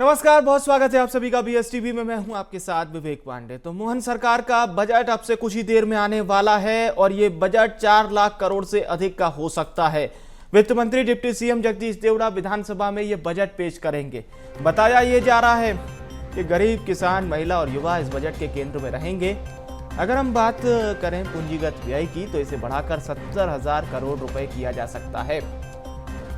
नमस्कार, बहुत स्वागत है आप सभी का BSTV में। मैं हूं आपके साथ विवेक पांडे। तो मोहन सरकार का बजट अब से कुछ ही देर में आने वाला है और ये बजट 4 लाख करोड़ से अधिक का हो सकता है। वित्त मंत्री डिप्टी सीएम जगदीश देवड़ा विधानसभा में ये बजट पेश करेंगे। बताया ये जा रहा है कि गरीब, किसान, महिला और युवा इस बजट के केंद्र में रहेंगे। अगर हम बात करें पूंजीगत व्यय की तो इसे बढ़ाकर 70,000 करोड़ रुपए किया जा सकता है।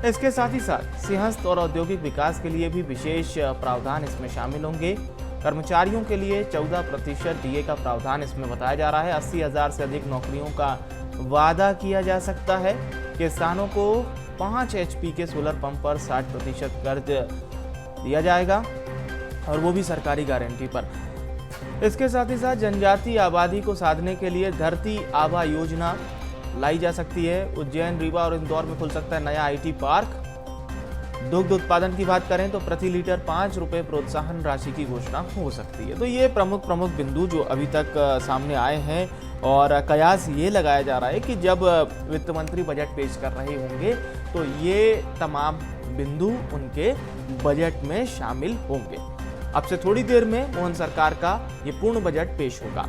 इसके साथ ही साथ सिंहस्थ और औद्योगिक विकास के लिए भी विशेष प्रावधान इसमें शामिल होंगे। कर्मचारियों के लिए 14% डीए का प्रावधान इसमें बताया जा रहा है। 80,000 से अधिक नौकरियों का वादा किया जा सकता है। किसानों को 5 HP के सोलर पंप पर 60% कर्ज दिया जाएगा और वो भी सरकारी गारंटी पर। इसके साथ ही साथ जनजातीय आबादी को साधने के लिए धरती आबा योजना लाई जा सकती है। उज्जैन, रीवा और इंदौर में खुल सकता है नया IT पार्क। दुग्ध उत्पादन की बात करें तो प्रति लीटर 5 रुपए प्रोत्साहन राशि की घोषणा हो सकती है। तो ये प्रमुख बिंदु जो अभी तक सामने आए हैं और कयास ये लगाया जा रहा है कि जब वित्त मंत्री बजट पेश कर रहे होंगे तो ये तमाम बिंदु उनके बजट में शामिल होंगे। अब से थोड़ी देर में मोहन सरकार का ये पूर्ण बजट पेश होगा।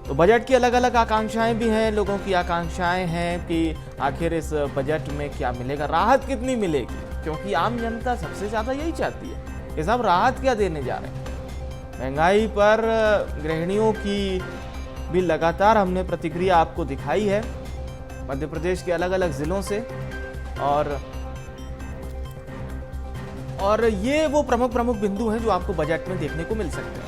तो बजट की अलग अलग आकांक्षाएं भी हैं। लोगों की आकांक्षाएं हैं कि आखिर इस बजट में क्या मिलेगा, राहत कितनी मिलेगी, क्योंकि आम जनता सबसे ज्यादा यही चाहती है कि सब राहत क्या देने जा रहे हैं। महंगाई पर गृहिणियों की भी लगातार हमने प्रतिक्रिया आपको दिखाई है मध्य प्रदेश के अलग अलग जिलों से और ये वो प्रमुख बिंदु हैं जो आपको बजट में देखने को मिल सकते हैं।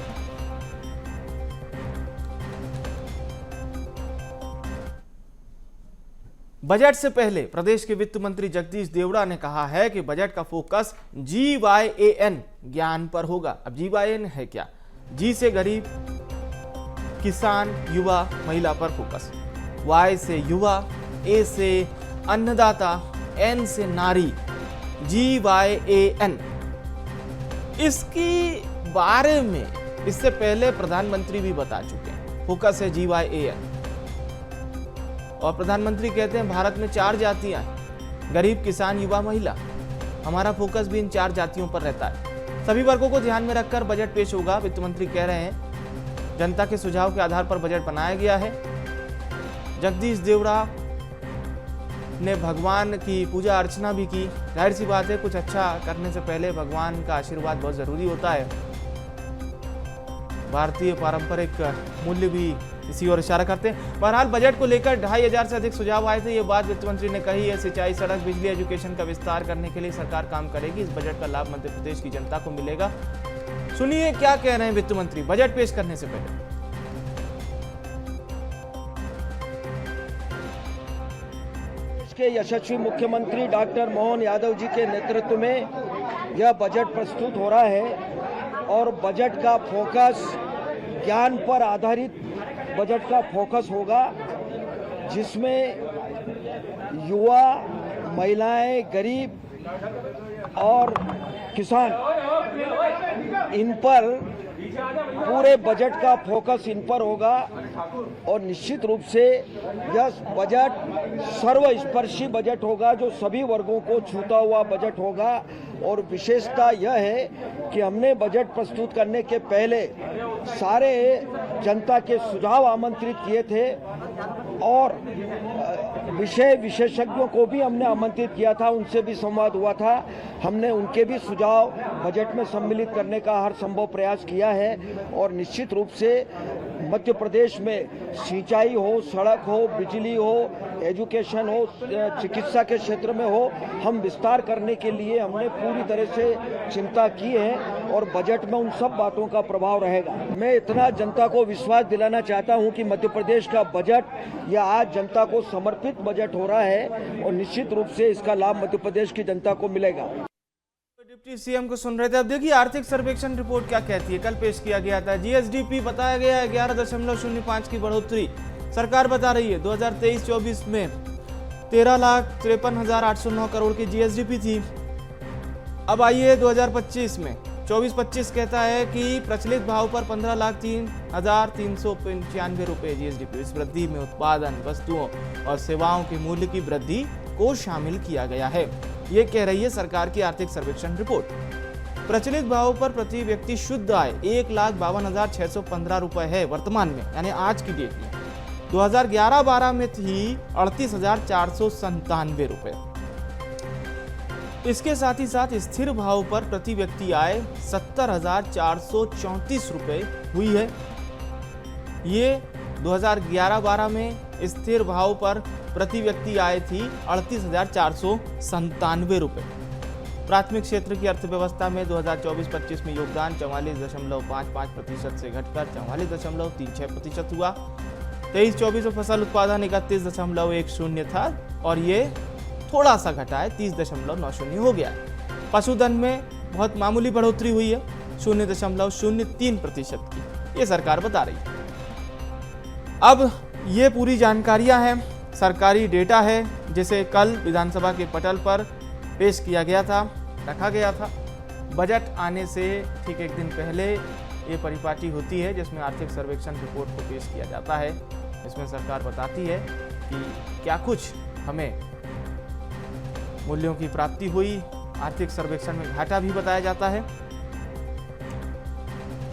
बजट से पहले प्रदेश के वित्त मंत्री जगदीश देवड़ा ने कहा है कि बजट का फोकस GYAN ज्ञान पर होगा। अब GYAN है क्या? G से गरीब, किसान, युवा, महिला पर फोकस, Y से युवा, A से अन्नदाता, N से नारी, GYAN। इसकी बारे में इससे पहले प्रधानमंत्री भी बता चुके हैं, फोकस है GYAN। और प्रधानमंत्री कहते हैं भारत में 4 जातियां हैं, गरीब, किसान, युवा, महिला। हमारा फोकस भी इन 4 जातियों पर रहता है। सभी वर्गों को ध्यान में रखकर बजट पेश होगा, वित्त मंत्री कह रहे हैं। जनता के सुझाव के आधार पर बजट बनाया गया है। जगदीश देवड़ा ने भगवान की पूजा अर्चना भी की। जाहिर सी बात है, कुछ अच्छा करने से पहले भगवान का आशीर्वाद बहुत जरूरी होता है। भारतीय पारंपरिक मूल्य भी इसी ओर इशारा करते हैं। बहरहाल बजट को लेकर 2,500 से अधिक सुझाव आए थे। ये बात वित्त मंत्री ने कही है। सिंचाई, सड़क, बिजली, एजुकेशन का विस्तार करने के लिए सरकार काम करेगी। इस बजट का लाभ मध्य प्रदेश की जनता को मिलेगा। सुनिए क्या कह रहे हैं वित्त मंत्री बजट पेश करने से पहले। के यशस्वी मुख्यमंत्री डॉक्टर मोहन यादव जी के नेतृत्व में यह बजट प्रस्तुत हो रहा है और बजट का फोकस ज्ञान पर आधारित बजट का फोकस होगा, जिसमें युवा, महिलाएं, गरीब और किसान, इन पर पूरे बजट का फोकस इन पर होगा। और निश्चित रूप से यह बजट सर्वस्पर्शी बजट होगा, जो सभी वर्गों को छूता हुआ बजट होगा। और विशेषता यह है कि हमने बजट प्रस्तुत करने के पहले सारे जनता के सुझाव आमंत्रित किए थे और विषय विशेषज्ञों को भी हमने आमंत्रित किया था, उनसे भी संवाद हुआ था। हमने उनके भी सुझाव बजट में सम्मिलित करने का हर संभव प्रयास किया है। और निश्चित रूप से मध्य प्रदेश में सिंचाई हो, सड़क हो, बिजली हो, एजुकेशन हो, चिकित्सा के क्षेत्र में हो, हम विस्तार करने के लिए हमने पूरी तरह से चिंता की है और बजट में उन सब बातों का प्रभाव रहेगा। मैं इतना जनता को विश्वास दिलाना चाहता हूं कि मध्य प्रदेश का बजट यह आज जनता को समर्पित बजट हो रहा है और निश्चित रूप से इसका लाभ मध्य प्रदेश की जनता को मिलेगा। डिप्टी सीएम को सुन रहे थे। अब देखिए आर्थिक सर्वेक्षण रिपोर्ट क्या कहती है। कल पेश किया गया था। GSDP बताया गया है 11.05 की बढ़ोतरी सरकार बता रही है। 2023-24 में 13,53,809 करोड़ की GSDP थी। अब आइए 2025 में 24-25 कहता है कि प्रचलित भाव पर 15,03,395 रुपए GSDP। इस वृद्धि में उत्पादन, वस्तुओं और सेवाओं के मूल्य की वृद्धि को शामिल किया गया है। ये कह रही है सरकार की आर्थिक सर्वेक्षण रिपोर्ट। प्रचलित भाव पर प्रति व्यक्ति शुद्ध आय 1,52,615 रुपए है वर्तमान में, यानी आज की डेट में। 2011-12 में थी 38,497 रुपए। इसके साथ ही साथ स्थिर भाव पर प्रति व्यक्ति आय 70,434 रुपए हुई है। ये 2011-12 में स्थिर भाव पर प्रति व्यक्ति आय थी 38,497 रुपए। प्राथमिक क्षेत्र की अर्थव्यवस्था में 2024-25 में योगदान 44.55% से घटकर 44.36% हुआ। 23-24 में फसल उत्पादन 31.10 था और ये थोड़ा सा घटा है, 30.90 हो गया है। पशुधन में बहुत मामूली बढ़ोतरी हुई है, 0.03% की, ये सरकार बता रही है। अब ये पूरी जानकारियां हैं, सरकारी डेटा है, जिसे कल विधानसभा के पटल पर पेश किया गया था, रखा गया था। बजट आने से ठीक एक दिन पहले ये परिपाटी होती है जिसमें आर्थिक सर्वेक्षण रिपोर्ट को पेश किया जाता है। इसमें सरकार बताती है कि क्या कुछ हमें मूल्यों की प्राप्ति हुई, आर्थिक सर्वेक्षण में घाटा भी बताया जाता है।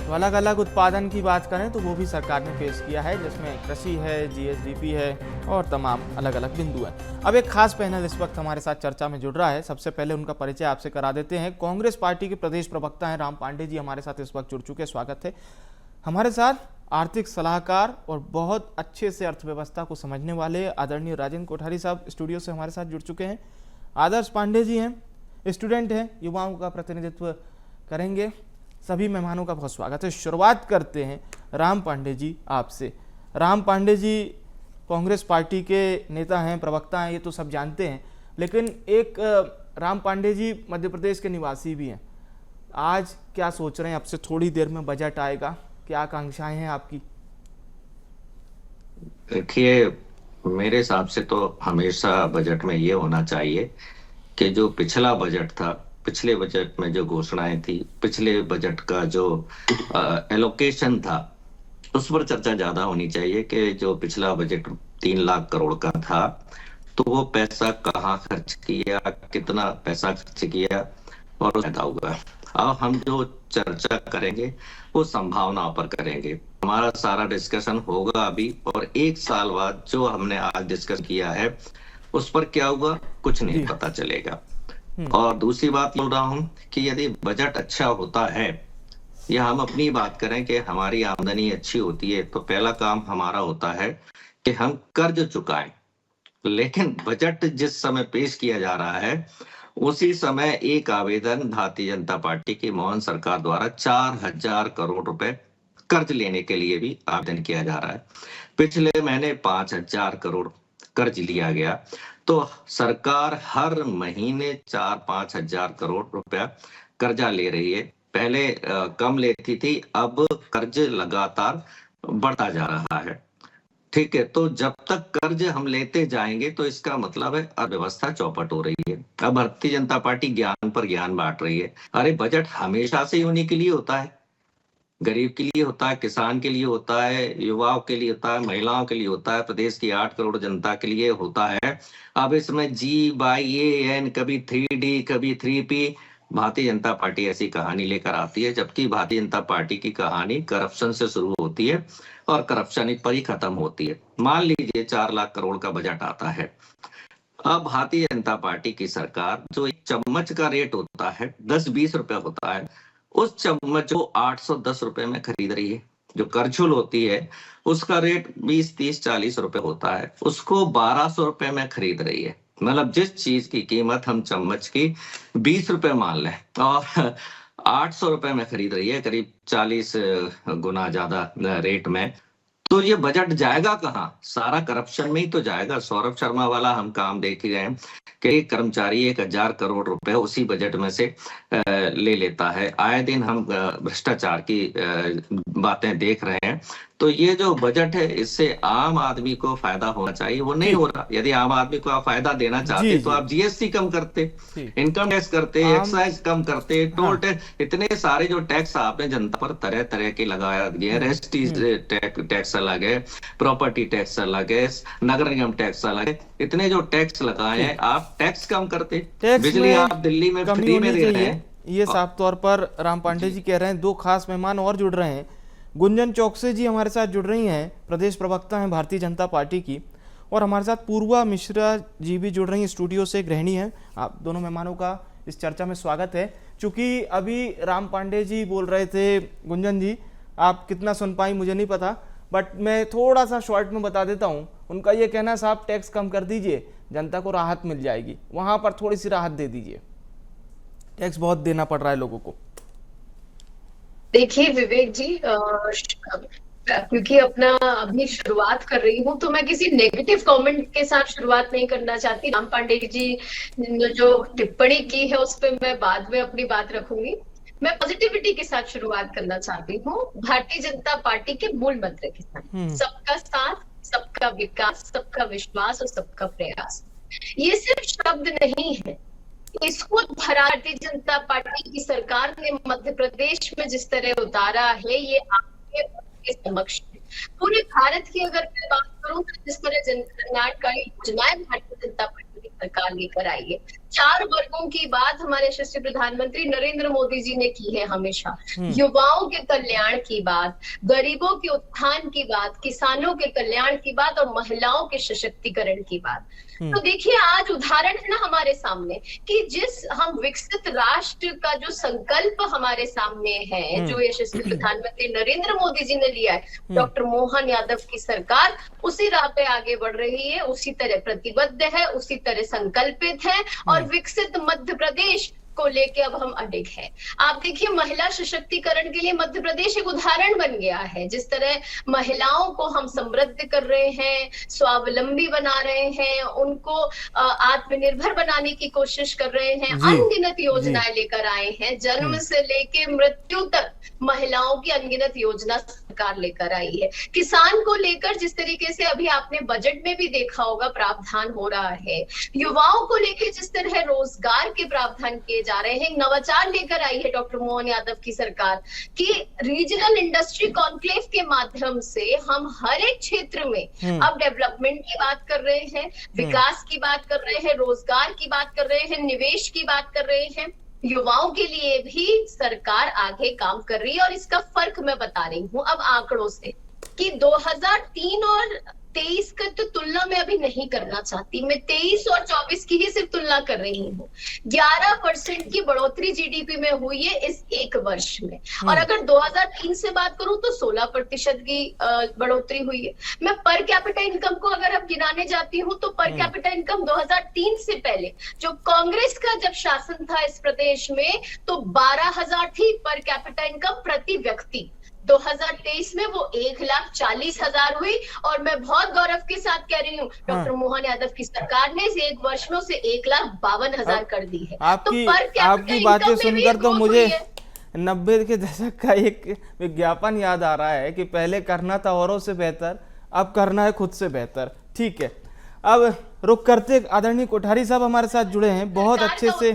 तो अलग अलग उत्पादन की बात करें तो वो भी सरकार ने पेश किया है, जिसमें कृषि है, जीएसडीपी है और तमाम अलग अलग बिंदु हैं। अब एक खास पैनल इस वक्त हमारे साथ चर्चा में जुड़ रहा है। सबसे पहले उनका परिचय आपसे करा देते हैं। कांग्रेस पार्टी के प्रदेश प्रवक्ता हैं राम पांडे जी, हमारे साथ इस वक्त जुड़ चुके हैं, स्वागत है। हमारे साथ आर्थिक सलाहकार और बहुत अच्छे से अर्थव्यवस्था को समझने वाले आदरणीय राजेंद्र कोठारी साहब स्टूडियो से हमारे साथ जुड़ चुके हैं। आदर्श पांडे जी हैं, स्टूडेंट हैं, युवाओं का प्रतिनिधित्व करेंगे। सभी मेहमानों का बहुत स्वागत है। शुरुआत करते हैं राम पांडे जी आपसे। राम पांडे जी कांग्रेस पार्टी के नेता हैं, प्रवक्ता हैं, ये तो सब जानते हैं, लेकिन एक राम पांडे जी मध्य प्रदेश के निवासी भी हैं। आज क्या सोच रहे हैं? अब से थोड़ी देर में बजट आएगा, क्या आकांक्षाएं हैं आपकी? देखिए, मेरे हिसाब से तो हमेशा बजट में ये होना चाहिए कि जो पिछला बजट था, पिछले बजट में जो घोषणाएं थी, पिछले बजट का जो एलोकेशन था, उस पर चर्चा ज्यादा होनी चाहिए कि जो पिछला बजट 3 लाख करोड़ का था, तो वो पैसा कहाँ खर्च किया, कितना पैसा खर्च किया और फायदा हुआ। अब हम जो चर्चा करेंगे वो संभावनाओं पर करेंगे। हमारा सारा डिस्कशन होगा अभी, और 1 साल बाद जो हमने आज डिस्कस किया है उस पर क्या हुआ कुछ नहीं पता चलेगा। और दूसरी बात बोल रहा हूं कि यदि बजट अच्छा होता है, या हम अपनी बात करें कि हमारी आमदनी अच्छी होती है, तो पहला काम हमारा होता है कि हम कर्ज चुकाएं। लेकिन बजट जिस समय पेश किया जा रहा है, उसी समय एक आवेदन भारतीय जनता पार्टी की मोहन सरकार द्वारा 4,000 करोड़ रुपए कर्ज लेने के लिए भी आवेदन किया जा रहा है। पिछले महीने 5,000 करोड़ कर्ज लिया गया। तो सरकार हर महीने 4-5 हजार करोड़ रुपया कर्जा ले रही है। पहले कम लेती थी, अब कर्ज लगातार बढ़ता जा रहा है। ठीक है, तो जब तक कर्ज हम लेते जाएंगे तो इसका मतलब है अर्थव्यवस्था चौपट हो रही है। अब भारतीय जनता पार्टी ज्ञान पर ज्ञान बांट रही है। अरे बजट हमेशा से उन्हीं के लिए होता है, गरीब के लिए होता है, किसान के लिए होता है, युवाओं के लिए होता है, महिलाओं के लिए होता है, प्रदेश की 8 करोड़ जनता के लिए होता है। अब इसमें GYAN, कभी 3D, कभी 3P, भारतीय जनता पार्टी ऐसी कहानी लेकर आती है, जबकि भारतीय जनता पार्टी की कहानी करप्शन से शुरू होती है और करप्शन पर ही खत्म होती है। मान लीजिए 4 लाख करोड़ का बजट आता है। अब भारतीय जनता पार्टी की सरकार जो एक चम्मच का रेट होता है 10-20 रुपए होता है, उस चम्मच को 810 रुपए में खरीद रही है। जो करछुल होती है उसका रेट 20-30-40 रुपए होता है, उसको 1200 रुपए में खरीद रही है। मतलब जिस चीज की कीमत हम चम्मच की 20 रुपए मान लें और 800 रुपए में खरीद रही है, करीब 40 गुना ज्यादा रेट में। तो ये बजट जाएगा कहाँ? सारा करप्शन में ही तो जाएगा। सौरभ शर्मा वाला हम काम देख ही रहे हैं कि एक कर्मचारी 1,000 करोड़ रुपए उसी बजट में से ले लेता है। आए दिन हम भ्रष्टाचार की बातें देख रहे हैं। तो ये जो बजट है, इससे आम आदमी को फायदा होना चाहिए, वो नहीं हो रहा। यदि आम आदमी को आप फायदा देना चाहते तो आप GST कम करते, इनकम टैक्स करते, एक्साइज कम करते, टोल टैक्स, इतने सारे जो टैक्स आपने जनता पर तरह तरह के लगाया गया, रेस्टी टैक्स अलग है, प्रॉपर्टी टैक्स अलग है, नगर निगम टैक्स अलग है, इतने जो टैक्स लगाए हैं, आप टैक्स कम करते। बिजली आप दिल्ली में फ्री में दे रहे हैं, ये साफ तौर पर राम पांडे जी कह रहे हैं। दो खास मेहमान और जुड़ रहे हैं। गुंजन चौकसे जी हमारे साथ जुड़ रही हैं, प्रदेश प्रवक्ता हैं भारतीय जनता पार्टी की, और हमारे साथ पूर्वा मिश्रा जी भी जुड़ रही हैं, स्टूडियो से गृहिणी हैं। आप दोनों मेहमानों का इस चर्चा में स्वागत है। चूंकि अभी राम पांडे जी बोल रहे थे, गुंजन जी आप कितना सुन पाई मुझे नहीं पता, बट मैं थोड़ा सा शॉर्ट में बता देता हूँ। उनका ये कहना है साहब टैक्स कम कर दीजिए, जनता को राहत मिल जाएगी, वहाँ पर थोड़ी सी राहत दे दीजिए, टैक्स बहुत देना पड़ रहा है लोगों को। देखिए विवेक जी, क्योंकि अपना अभी शुरुआत कर रही हूँ तो मैं किसी नेगेटिव कमेंट के साथ शुरुआत नहीं करना चाहती। राम पांडे जी ने जो टिप्पणी की है उस पर मैं बाद में अपनी बात रखूंगी। मैं पॉजिटिविटी के साथ शुरुआत करना चाहती हूँ, भारतीय जनता पार्टी के मूल मंत्र के साथ, सबका साथ, सबका विकास, सबका विश्वास और सबका प्रयास। ये सिर्फ शब्द नहीं है, इसको भारतीय जनता पार्टी की सरकार ने मध्य प्रदेश में जिस तरह उतारा है, ये आपके समक्ष है। पूरे भारत की अगर मैं बात करूं तो जिस तरह जन कल्याणकारी योजनाएं भारतीय जनता पार्टी की सरकार लेकर आई है, 4 वर्गों की बात हमारे यशस्वी प्रधानमंत्री नरेंद्र मोदी जी ने की है हमेशा। युवाओं के कल्याण की बात, गरीबों के उत्थान की बात, किसानों के कल्याण की बात और महिलाओं के सशक्तिकरण की बात। तो देखिए आज उदाहरण है ना हमारे सामने कि जिस हम विकसित राष्ट्र का जो संकल्प हमारे सामने है, जो यशस्वी प्रधानमंत्री नरेंद्र मोदी जी ने लिया है, डॉक्टर मोहन यादव की सरकार उसी राह पे आगे बढ़ रही है, उसी तरह प्रतिबद्ध है, उसी तरह संकल्पित है और विकसित मध्य प्रदेश को लेके अब हम अडिग हैं। आप देखिए महिला सशक्तिकरण के लिए मध्य प्रदेश एक उदाहरण बन गया है। जिस तरह महिलाओं को हम समृद्ध कर रहे हैं, स्वावलंबी बना रहे हैं, उनको आत्मनिर्भर बनाने की कोशिश कर रहे हैं, अनगिनत योजनाएं लेकर आए हैं। जन्म से लेके मृत्यु तक महिलाओं की अनगिनत योजना सरकार लेकर आई है। किसान को लेकर जिस तरीके से अभी आपने बजट में भी देखा होगा प्रावधान हो रहा है, युवाओं को लेकर जिस तरह रोजगार के प्रावधान किए जा रहे हैं, नवाचार लेकर आई है डॉक्टर मोहन यादव की सरकार कि रीजनल इंडस्ट्री कॉन्क्लेव के माध्यम से हम हर एक क्षेत्र में अब डेवलपमेंट की बात कर रहे हैं, विकास की बात कर रहे हैं, रोजगार की बात कर रहे हैं, निवेश की बात कर रहे हैं। युवाओं के लिए भी सरकार आगे काम कर रही है और इसका फर्क मैं बता रही हूँ अब आंकड़ों से कि 2003 और 23 का तो तुलना मैं अभी नहीं करना चाहती, मैं 23 और 24 की ही सिर्फ तुलना कर रही हूँ। 11% की बढ़ोतरी जीडीपी में हुई है इस एक वर्ष में, और अगर 2003 से बात करूं तो 16% की बढ़ोतरी हुई है। मैं पर कैपिटा इनकम को अगर अब गिनाने जाती हूँ तो पर कैपिटा इनकम 2003 से पहले जो कांग्रेस का जब शासन था इस प्रदेश में तो 12,000 थी पर कैपिटा इनकम प्रति व्यक्ति। 2023 में वो 1,40,000 हुई और मैं बहुत गौरव के साथ कह रही हूँ डॉक्टर मोहन यादव की सरकार ने इस एक वर्ष में उसे 1,52,000 कर दी है। आपकी बातें सुनकर तो मुझे 90 के दशक का एक विज्ञापन याद आ रहा है कि पहले करना था औरों से बेहतर, अब करना है खुद से बेहतर। ठीक है, अब रुक करते आदरणीय कोठारी साहब हमारे साथ जुड़े हैं बहुत अच्छे से।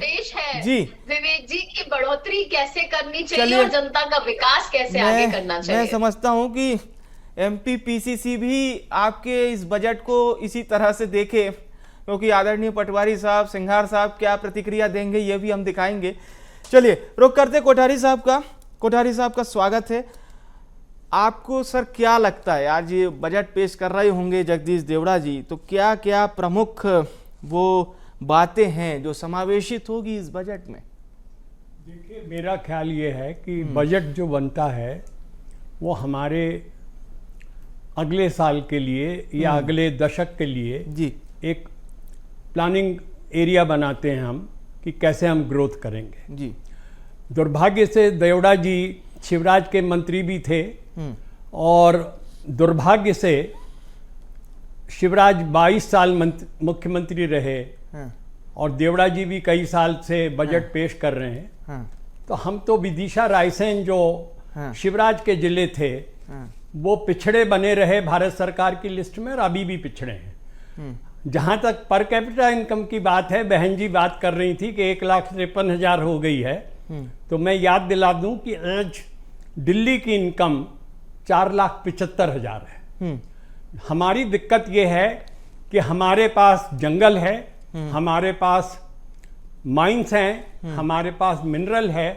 जी विवेक जी की बढ़ोतरी कैसे करनी चाहिए और जनता का विकास कैसे आगे करना चाहिए। मैं समझता हूं कि एमपीपीसीसी भी आपके इस बजट को इसी तरह से देखे, क्योंकि आदरणीय पटवारी साहब, सिंघार साहब क्या प्रतिक्रिया देंगे ये भी हम दिखाएंगे। चलिए रुक करते कोठारी साहब का स्वागत है। आपको सर क्या लगता है, आज ये बजट पेश कर रहे होंगे जगदीश देवड़ा जी, तो क्या क्या प्रमुख वो बातें हैं जो समावेशित होगी इस बजट में? देखिए मेरा ख्याल ये है कि बजट जो बनता है वो हमारे अगले साल के लिए या अगले दशक के लिए जी एक प्लानिंग एरिया बनाते हैं हम कि कैसे हम ग्रोथ करेंगे। जी दुर्भाग्य से देवड़ा जी शिवराज के मंत्री भी थे और दुर्भाग्य से शिवराज 22 साल मुख्यमंत्री रहे और देवड़ा जी भी कई साल से बजट पेश कर रहे हैं। तो हम तो विदिशा रायसेन जो शिवराज के जिले थे वो पिछड़े बने रहे भारत सरकार की लिस्ट में और अभी भी पिछड़े हैं। जहाँ तक पर कैपिटा इनकम की बात है, बहन जी बात कर रही थी कि 1,53,000 हो गई है, तो मैं याद दिला दूं कि आज दिल्ली की इनकम 4,75,000 है। हमारी दिक्कत यह है कि हमारे पास जंगल है, हमारे पास माइंस हैं, हमारे पास मिनरल है,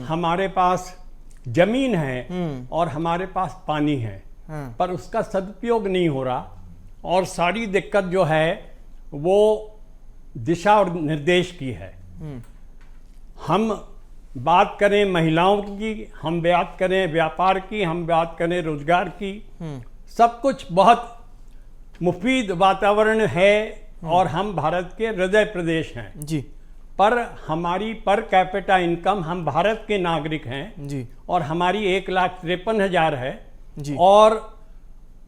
हमारे पास जमीन है और हमारे पास पानी है, पर उसका सदुपयोग नहीं हो रहा। और सारी दिक्कत जो है वो दिशा और निर्देश की है। हम बात करें महिलाओं की, हम बात करें व्यापार की, हम बात करें रोजगार की, सब कुछ बहुत मुफीद वातावरण है और हम भारत के हृदय प्रदेश हैं जी। पर हमारी पर कैपिटा इनकम, हम भारत के नागरिक हैं जी। और हमारी 1,53,000 है जी। और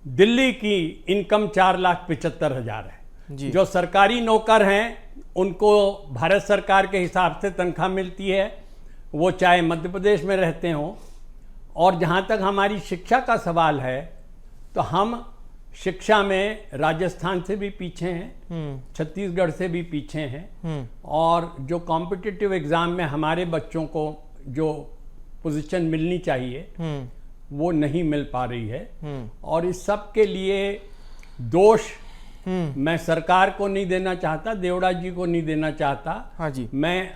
दिल्ली की इनकम 4,75,000 है। जी। जो सरकारी नौकर हैं उनको भारत सरकार के हिसाब से तनख्वाह मिलती है, वो चाहे मध्य प्रदेश में रहते हों। और जहाँ तक हमारी शिक्षा का सवाल है तो हम शिक्षा में राजस्थान से भी पीछे हैं, छत्तीसगढ़ से भी पीछे हैं और जो कॉम्पिटिटिव एग्ज़ाम में हमारे बच्चों को जो पोजीशन मिलनी चाहिए वो नहीं मिल पा रही है। और इस सब के लिए दोष मैं सरकार को नहीं देना चाहता, देवड़ा जी को नहीं देना चाहता। हाँ जी। मैं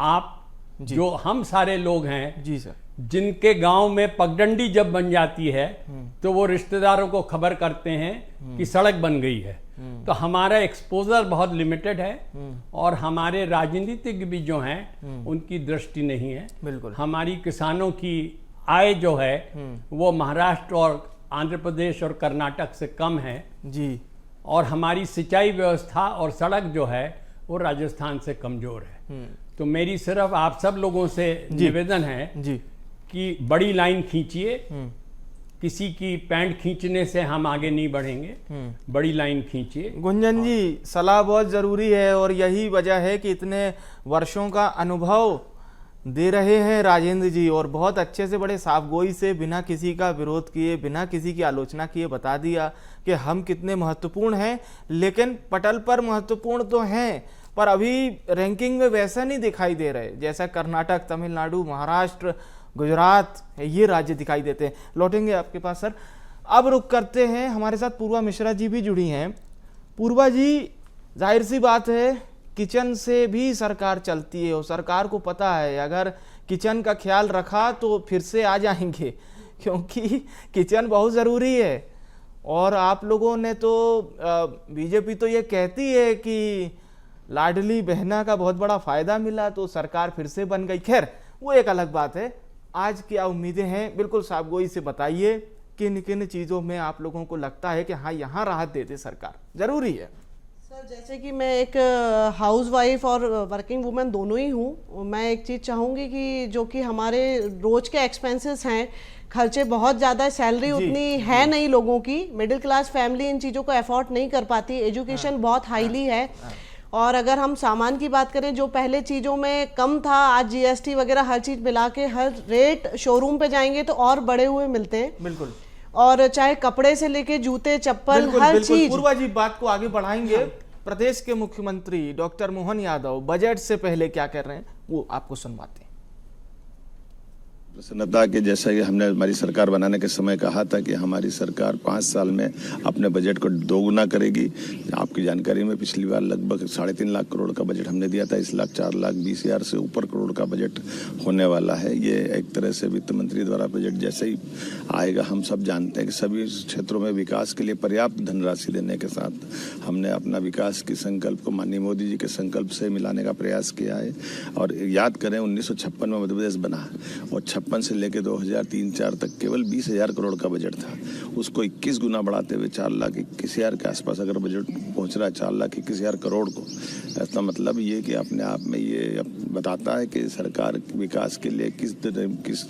आप जो हम सारे लोग हैं जी सर, जिनके गांव में पगडंडी जब बन जाती है तो वो रिश्तेदारों को खबर करते हैं कि सड़क बन गई है। तो हमारा एक्सपोजर बहुत लिमिटेड है और हमारे राजनीतिज्ञ भी जो हैं उनकी दृष्टि नहीं है। बिल्कुल। हमारी किसानों की आय जो है वो महाराष्ट्र और आंध्र प्रदेश और कर्नाटक से कम है जी। और हमारी सिंचाई व्यवस्था और सड़क जो है वो राजस्थान से कमजोर है। तो मेरी सिर्फ आप सब लोगों से निवेदन है जी कि बड़ी लाइन खींचिए, किसी की पैंट खींचने से हम आगे नहीं बढ़ेंगे, बड़ी लाइन खींचिए। गुंजन जी, सलाह बहुत ज़रूरी है और यही वजह है कि इतने वर्षों का अनुभव दे रहे हैं राजेंद्र जी और बहुत अच्छे से बड़े साफगोई से बिना किसी का विरोध किए, बिना किसी की आलोचना किए बता दिया कि हम कितने महत्वपूर्ण हैं। लेकिन पटल पर महत्वपूर्ण तो हैं पर अभी रैंकिंग में वैसा नहीं दिखाई दे रहे जैसा कर्नाटक, तमिलनाडु, महाराष्ट्र, गुजरात ये राज्य दिखाई देते हैं। लौटेंगे आपके पास सर। अब रुक करते हैं, हमारे साथ पूर्वा मिश्रा जी भी जुड़ी हैं। पूर्वा जी, जाहिर सी बात है किचन से भी सरकार चलती है और सरकार को पता है अगर किचन का ख्याल रखा तो फिर से आ जाएंगे, क्योंकि किचन बहुत ज़रूरी है। और आप लोगों ने तो बीजेपी तो ये कहती है कि लाडली बहना का बहुत बड़ा फायदा मिला तो सरकार फिर से बन गई। खैर वो एक अलग बात है। आज क्या उम्मीदें हैं, बिल्कुल साफगोई से बताइए, किन किन चीज़ों में आप लोगों को लगता है कि हाँ यहाँ राहत दे दे सरकार, ज़रूरी है। सर, जैसे कि मैं एक हाउसवाइफ और वर्किंग वुमेन दोनों ही हूँ, मैं एक चीज़ चाहूँगी कि जो कि हमारे रोज के एक्सपेंसेस हैं, खर्चे बहुत ज़्यादा, सैलरी उतनी है नहीं लोगों की, मिडिल क्लास फैमिली इन चीज़ों को अफोर्ड नहीं कर पाती, एजुकेशन बहुत हाईली है। और अगर हम सामान की बात करें जो पहले चीज़ों में कम था, आज जीएसटी वगैरह हर चीज़ मिला के हर रेट शोरूम पे जाएंगे तो और बढ़े हुए मिलते हैं। बिल्कुल। और चाहे कपड़े से लेके जूते, चप्पल, हर चीज। पूर्वा जी, बात को आगे बढ़ाएंगे। प्रदेश के मुख्यमंत्री डॉक्टर मोहन यादव बजट से पहले क्या कर रहे हैं वो आपको सुनवाते हैं। प्रसन्नता के जैसा कि हमने हमारी सरकार बनाने के समय कहा था कि हमारी सरकार 5 साल में अपने बजट को दोगुना करेगी। आपकी जानकारी में पिछली बार लगभग 3.5 लाख करोड़ का बजट हमने दिया था। इस लाख 4,20,000 से ऊपर करोड़ का बजट होने वाला है। ये एक तरह से वित्त मंत्री द्वारा बजट जैसे ही आएगा, हम सब जानते हैं कि सभी क्षेत्रों में विकास के लिए पर्याप्त धनराशि देने के साथ हमने अपना विकास की संकल्प को माननीय मोदी जी के संकल्प से मिलाने का प्रयास किया है। और याद करें 1956 में मध्य प्रदेश बना और 56 से लेकर 2003-4 तक केवल 20,000 करोड़ का बजट था। उसको 21 गुना बढ़ाते हुए 4,21,000 के आसपास अगर बजट पहुंच रहा है, 4,21,000 करोड़ को, इसका मतलब ये कि अपने आप में ये बताता है कि सरकार विकास के लिए किस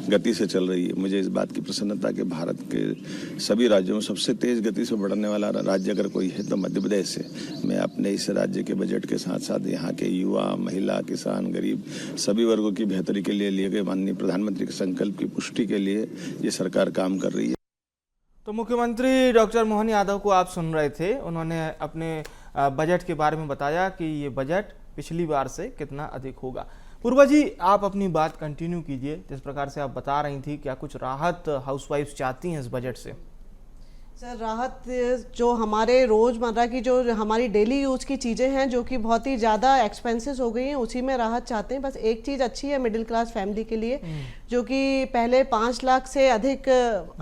गति से चल रही है। मुझे इस बात की प्रसन्नता कि भारत के सभी राज्यों में सबसे तेज गति से बढ़ने वाला राज्य अगर कोई है तो मध्य प्रदेश है। मैं अपने इस राज्य के बजट के साथ साथ यहाँ के युवा, महिला, किसान, गरीब सभी वर्गों की बेहतरी के लिए लिए गए माननीय प्रधानमंत्री के संकल्प की पुष्टि के लिए ये सरकार काम कर रही है। तो मुख्यमंत्री डॉक्टर मोहन यादव को आप सुन रहे थे। उन्होंने अपने बजट के बारे में बताया कि ये बजट पिछली बार से कितना अधिक होगा। पूर्वा जी, आप अपनी बात कंटिन्यू कीजिए। जिस प्रकार से आप बता रही थी, क्या कुछ राहत हाउसवाइफ्स चाहती हैं इस बजट से? सर राहत जो हमारे रोज़मर्रा की जो हमारी डेली यूज़ की चीज़ें हैं जो कि बहुत ही ज़्यादा एक्सपेंसेस हो गई हैं, उसी में राहत चाहते हैं। बस एक चीज़ अच्छी है मिडिल क्लास फैमिली के लिए, जो कि पहले 5 लाख से अधिक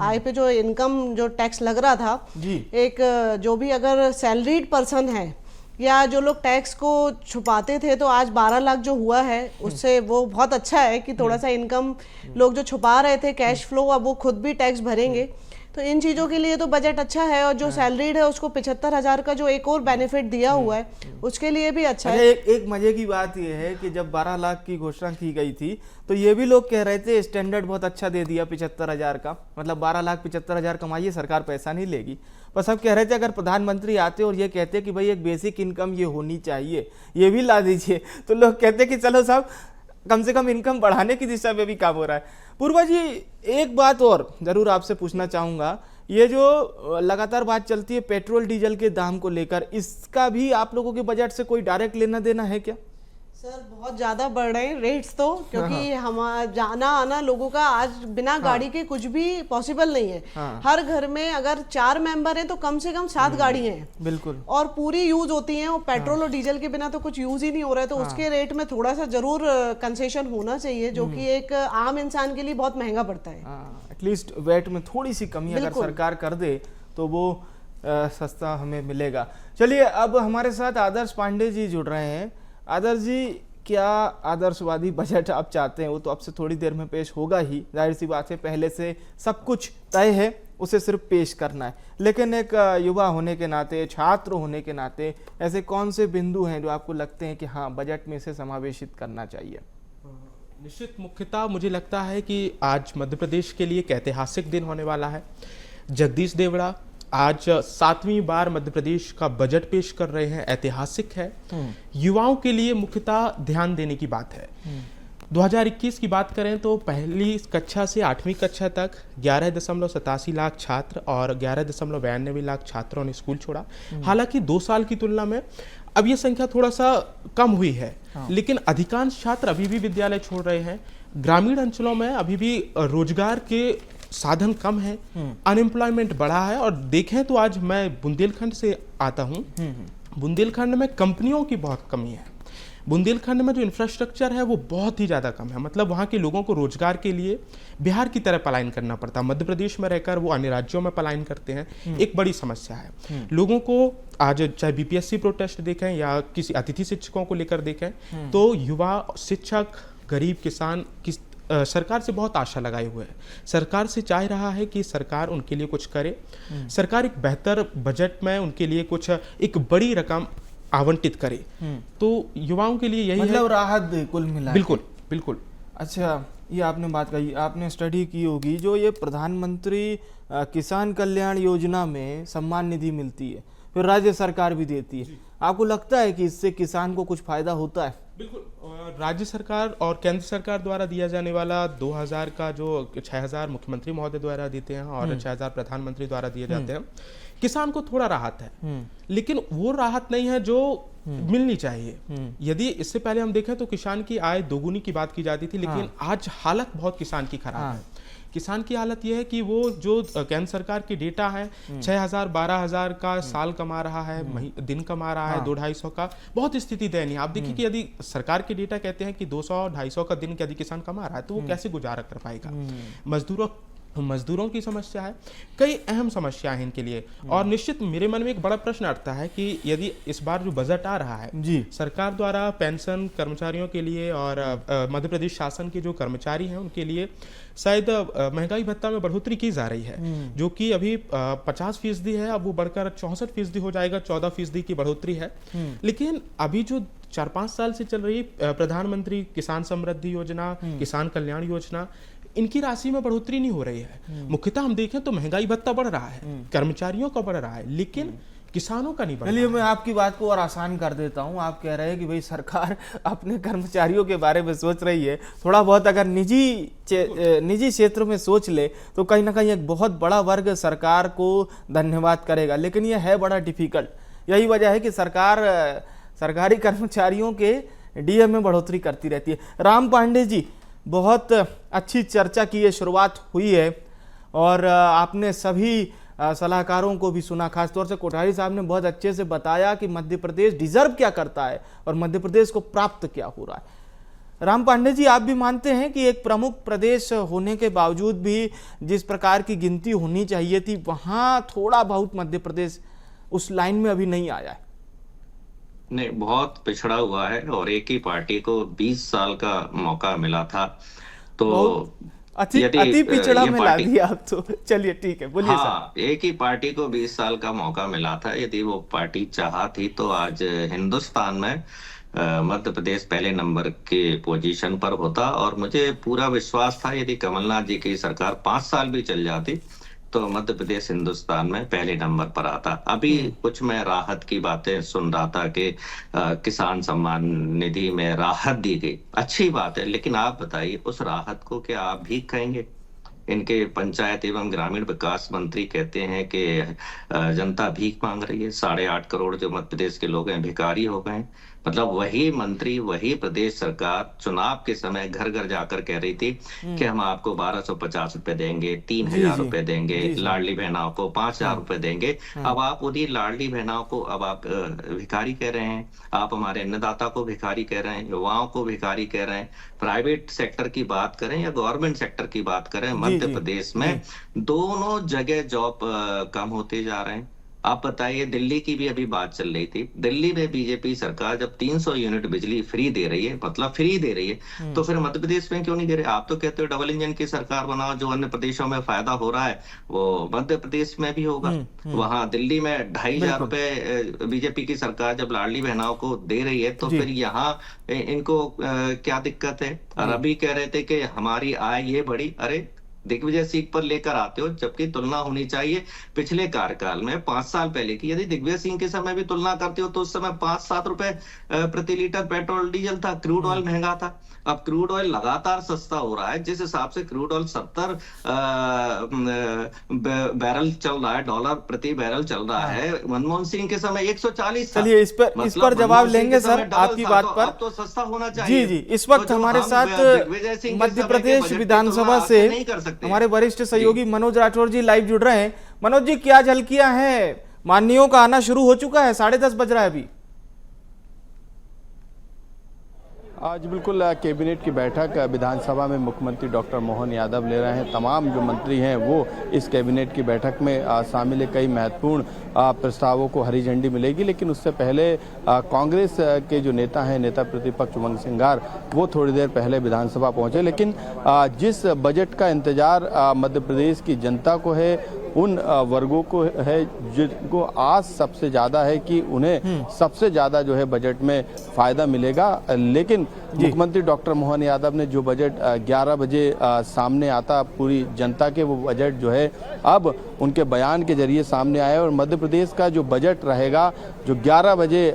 आय पे जो इनकम जो टैक्स लग रहा था, एक जो भी अगर सैलरीड पर्सन है या जो लोग टैक्स को छुपाते थे, तो आज 12 लाख जो हुआ है उससे वो बहुत अच्छा है कि थोड़ा सा इनकम लोग जो छुपा रहे थे कैश फ्लो, अब वो खुद भी टैक्स भरेंगे। तो इन चीज़ों के लिए तो बजट अच्छा है, और जो सैलरीड है उसको 75,000 का जो एक और बेनिफिट दिया हुआ है उसके लिए भी अच्छा है। एक मजे की बात यह है कि जब 12 लाख की घोषणा की गई थी तो ये भी लोग कह रहे थे स्टैंडर्ड बहुत अच्छा दे दिया 75,000 का, मतलब 12 लाख 75,000 कमाइए, सरकार पैसा नहीं लेगी। बस अब कह रहे थे अगर प्रधानमंत्री आते और ये कहते कि भाई एक बेसिक इनकम ये होनी चाहिए, ये भी ला दीजिए, तो लोग कहते कि चलो साहब कम से कम इनकम बढ़ाने की दिशा में भी काम हो रहा है। पूर्वा जी, एक बात और जरूर आपसे पूछना चाहूँगा, ये जो लगातार बात चलती है पेट्रोल डीजल के दाम को लेकर, इसका भी आप लोगों के बजट से कोई डायरेक्ट लेना देना है क्या? सर बहुत ज़्यादा बढ़ रहे हैं रेट्स तो, क्योंकि हम जाना आना लोगों का आज बिना गाड़ी के कुछ भी पॉसिबल नहीं है। हर घर में अगर 4 मेंबर हैं तो कम से कम 7 गाड़ी हैं, बिल्कुल, और पूरी यूज होती हैं, और पेट्रोल और डीजल के बिना तो कुछ यूज ही नहीं हो रहा है। तो उसके रेट में थोड़ा सा जरूर कंसेशन होना चाहिए, जो कि एक आम इंसान के लिए बहुत महंगा पड़ता है। एटलीस्ट वेट में थोड़ी सी कमी अगर सरकार कर दे तो वो सस्ता हमें मिलेगा। चलिए, अब हमारे साथ आदर्श पांडे जी जुड़ रहे हैं। आदर्श जी, क्या आदर्शवादी बजट आप चाहते हैं? वो तो आपसे थोड़ी देर में पेश होगा ही, जाहिर सी बात है, पहले से सब कुछ तय है, उसे सिर्फ पेश करना है। लेकिन एक युवा होने के नाते, छात्र होने के नाते, ऐसे कौन से बिंदु हैं जो आपको लगते हैं कि हाँ बजट में इसे समावेशित करना चाहिए? निश्चित मुख्यतः मुझे लगता है कि आज मध्य प्रदेश के लिए एक ऐतिहासिक दिन होने वाला है। जगदीश देवड़ा आज 7वीं बार मध्य प्रदेश का बजट पेश कर रहे हैं, ऐतिहासिक है। युवाओं के लिए मुख्यतः ध्यान देने की बात है। 2021 की बात करें तो पहली कक्षा से 8वीं कक्षा तक 11.87 लाख छात्र और 11.92 लाख छात्रों ने स्कूल छोड़ा। हालांकि 2 साल की तुलना में अब ये संख्या थोड़ा सा कम हुई है, लेकिन अधिकांश छात्र अभी भी विद्यालय छोड़ रहे हैं। ग्रामीण अंचलों में अभी भी रोजगार के साधन कम है, अनएम्प्लॉयमेंट बढ़ा है। और देखें तो आज मैं बुंदेलखंड से आता हूँ, बुंदेलखंड में कंपनियों की बहुत कमी है। बुंदेलखंड में जो इंफ्रास्ट्रक्चर है वो बहुत ही ज़्यादा कम है, मतलब वहाँ के लोगों को रोजगार के लिए बिहार की तरह पलायन करना पड़ता है। मध्य प्रदेश में रहकर वो अन्य राज्यों में पलायन करते हैं, एक बड़ी समस्या है। लोगों को आज चाहे बीपीएससी प्रोटेस्ट देखें या किसी अतिथि शिक्षकों को लेकर देखें, तो युवा, शिक्षक, गरीब किसान सरकार से बहुत आशा लगाए हुए है। सरकार से चाह रहा है कि सरकार उनके लिए कुछ करे, सरकार एक बेहतर बजट में उनके लिए कुछ एक बड़ी रकम आवंटित करे। तो युवाओं के लिए यही मतलब है, राहत दे कुल मिला। बिल्कुल बिल्कुल। अच्छा, ये आपने बात कही, आपने स्टडी की होगी, जो ये प्रधानमंत्री किसान कल्याण योजना में सम्मान निधि मिलती है, फिर राज्य सरकार भी देती है, आपको लगता है कि इससे किसान को कुछ फायदा होता है? बिल्कुल। राज्य सरकार और केंद्र सरकार द्वारा दिया जाने वाला 2000 का जो 6000 मुख्यमंत्री महोदय द्वारा देते हैं और 6000 प्रधानमंत्री द्वारा दिए जाते हैं, किसान को थोड़ा राहत है, लेकिन वो राहत नहीं है जो मिलनी चाहिए। यदि इससे पहले हम देखें तो किसान की आय दोगुनी की बात की जाती थी, लेकिन आज हालत बहुत किसान की खराब है। किसान की हालत यह है कि वो जो केंद्र सरकार की डेटा है, 6,000 12,000 का साल कमा रहा है, दिन कमा रहा है 200-250 का, बहुत स्थिति दयनीय। आप देखिए कि यदि सरकार के डेटा कहते हैं कि 200-250 का दिन यदि किसान कमा रहा है तो वो कैसे गुजारा कर पाएगा? मजदूरों की समस्या है, कई अहम समस्याएं हैं इनके लिए। और निश्चित मेरे मन में एक बड़ा प्रश्न उठता है कि यदि इस बार जो बजट आ रहा है जी, सरकार द्वारा पेंशन कर्मचारियों के लिए और मध्य प्रदेश शासन के जो कर्मचारी हैं उनके लिए शायद महंगाई भत्ता में बढ़ोतरी की जा रही है, जो कि अभी 50% है, अब वो बढ़कर 64% हो जाएगा, 14% की बढ़ोतरी है। लेकिन अभी जो 4-5 साल से चल रही प्रधानमंत्री किसान समृद्धि योजना, किसान कल्याण योजना, इनकी राशि में बढ़ोतरी नहीं हो रही है। मुख्यतः हम देखें तो महंगाई भत्ता बढ़ रहा है, कर्मचारियों का बढ़ रहा है, लेकिन किसानों का नहीं बढ़ रहा है। चलिए, मैं आपकी बात को और आसान कर देता हूं। आप कह रहे हैं कि भाई सरकार अपने कर्मचारियों के बारे में सोच रही है, थोड़ा बहुत अगर निजी क्षेत्र में सोच ले तो कहीं ना कहीं एक बहुत बड़ा वर्ग सरकार को धन्यवाद करेगा, लेकिन यह है बड़ा डिफिकल्ट। यही वजह है कि सरकार सरकारी कर्मचारियोयों के डीए में बढ़ोतरी करती रहती है। राम पांडे जी, बहुत अच्छी चर्चा की है, शुरुआत हुई है और आपने सभी सलाहकारों को भी सुना, खासतौर से कोठारी साहब ने बहुत अच्छे से बताया कि मध्य प्रदेश डिजर्व क्या करता है और मध्य प्रदेश को प्राप्त क्या हो रहा है। राम पांडे जी, आप भी मानते हैं कि एक प्रमुख प्रदेश होने के बावजूद भी जिस प्रकार की गिनती होनी चाहिए थी वहां थोड़ा बहुत मध्य प्रदेश उस लाइन में अभी नहीं आया है? नहीं, बहुत पिछड़ा हुआ है और एक ही पार्टी को 20 साल का मौका मिला था, तो अति पिछड़ा में ला दिया आप तो। चलिए ठीक है, बोलिए। हाँ, एक ही पार्टी को 20 साल का मौका मिला था। यदि वो पार्टी चाहती तो आज हिंदुस्तान में मध्य प्रदेश पहले नंबर के पोजीशन पर होता, और मुझे पूरा विश्वास था यदि कमलनाथ जी की सरकार 5 साल भी चल जाती तो मध्य प्रदेश हिंदुस्तान में पहले नंबर पर आता। अभी कुछ मैं राहत की बातें सुन रहा था कि किसान सम्मान निधि में राहत दी गई, अच्छी बात है, लेकिन आप बताइए उस राहत को क्या आप भीख कहेंगे? इनके पंचायत एवं ग्रामीण विकास मंत्री कहते हैं कि जनता भीख मांग रही है। 8.5 करोड़ जो मध्य प्रदेश के लोग हैं भिखारी हो गए। मतलब वही मंत्री, वही प्रदेश सरकार चुनाव के समय घर घर जाकर कह रही थी कि हम आपको 1250 रुपए देंगे, 3000 रुपए देंगे, लाडली बहनाओं को 5000 रुपए देंगे। अब आप उन्हीं लाडली बहनाओं को अब आप भिखारी कह रहे हैं, आप हमारे अन्नदाता को भिखारी कह रहे हैं, युवाओं को भिखारी कह रहे हैं। प्राइवेट सेक्टर की बात करें या गवर्नमेंट सेक्टर की बात करें, मध्य प्रदेश में दोनों जगह जॉब कम होते जा रहे हैं। आप बताइए, दिल्ली की भी अभी बात चल रही थी, दिल्ली में बीजेपी सरकार जब 300 यूनिट बिजली फ्री दे रही है, मतलब फ्री दे रही है, तो फिर मध्य प्रदेश में क्यों नहीं दे रहे? आप तो कहते हो डबल इंजन की सरकार बनाओ, जो अन्य प्रदेशों में फायदा हो रहा है वो मध्य प्रदेश में भी होगा। वहां दिल्ली में 2500 रुपए बीजेपी की सरकार जब लाडली बहनाओं को दे रही है, तो फिर यहाँ इनको क्या दिक्कत है? और अभी कह रहे थे कि हमारी आय ये बढ़ी। अरे दिग्विजय सिंह पर लेकर आते हो, जबकि तुलना होनी चाहिए पिछले कार्यकाल में 5 साल पहले की। यदि दिग्विजय सिंह के समय भी तुलना करते हो तो उस समय 5-7 रुपए प्रति लीटर पेट्रोल डीजल था, क्रूड ऑयल महंगा था। अब क्रूड ऑयल लगातार सस्ता हो रहा है। जिस हिसाब से क्रूड ऑयल 70 बैरल चल रहा है, डॉलर प्रति बैरल चल रहा है, मनमोहन सिंह के समय 140 था। चलिए इस पर जवाब लेंगे सर आपकी बात पर। तो सस्ता होना चाहिए। जी, इस वक्त हमारे साथ मध्य प्रदेश विधानसभा से हमारे वरिष्ठ सहयोगी मनोज राठौर जी लाइव जुड़ रहे हैं। मनोज जी, क्या झलकियां हैं? माननीयों का आना शुरू हो चुका है, 10:30 बज रहा है अभी। आज बिल्कुल कैबिनेट की बैठक विधानसभा में मुख्यमंत्री डॉक्टर मोहन यादव ले रहे हैं। तमाम जो मंत्री हैं वो इस कैबिनेट की बैठक में शामिल है। कई महत्वपूर्ण प्रस्तावों को हरी झंडी मिलेगी, लेकिन उससे पहले कांग्रेस के जो नेता हैं, नेता प्रतिपक्ष उमंग सिंगार, वो थोड़ी देर पहले विधानसभा पहुंचे। लेकिन जिस बजट का इंतजार मध्य प्रदेश की जनता को है, उन वर्गों को है जिनको आज सबसे ज़्यादा है कि उन्हें सबसे ज़्यादा जो है बजट में फ़ायदा मिलेगा। लेकिन मुख्यमंत्री डॉक्टर मोहन यादव ने जो बजट 11 बजे सामने आता पूरी जनता के, वो बजट जो है अब उनके बयान के जरिए सामने आया। और मध्य प्रदेश का जो बजट रहेगा, जो 11 बजे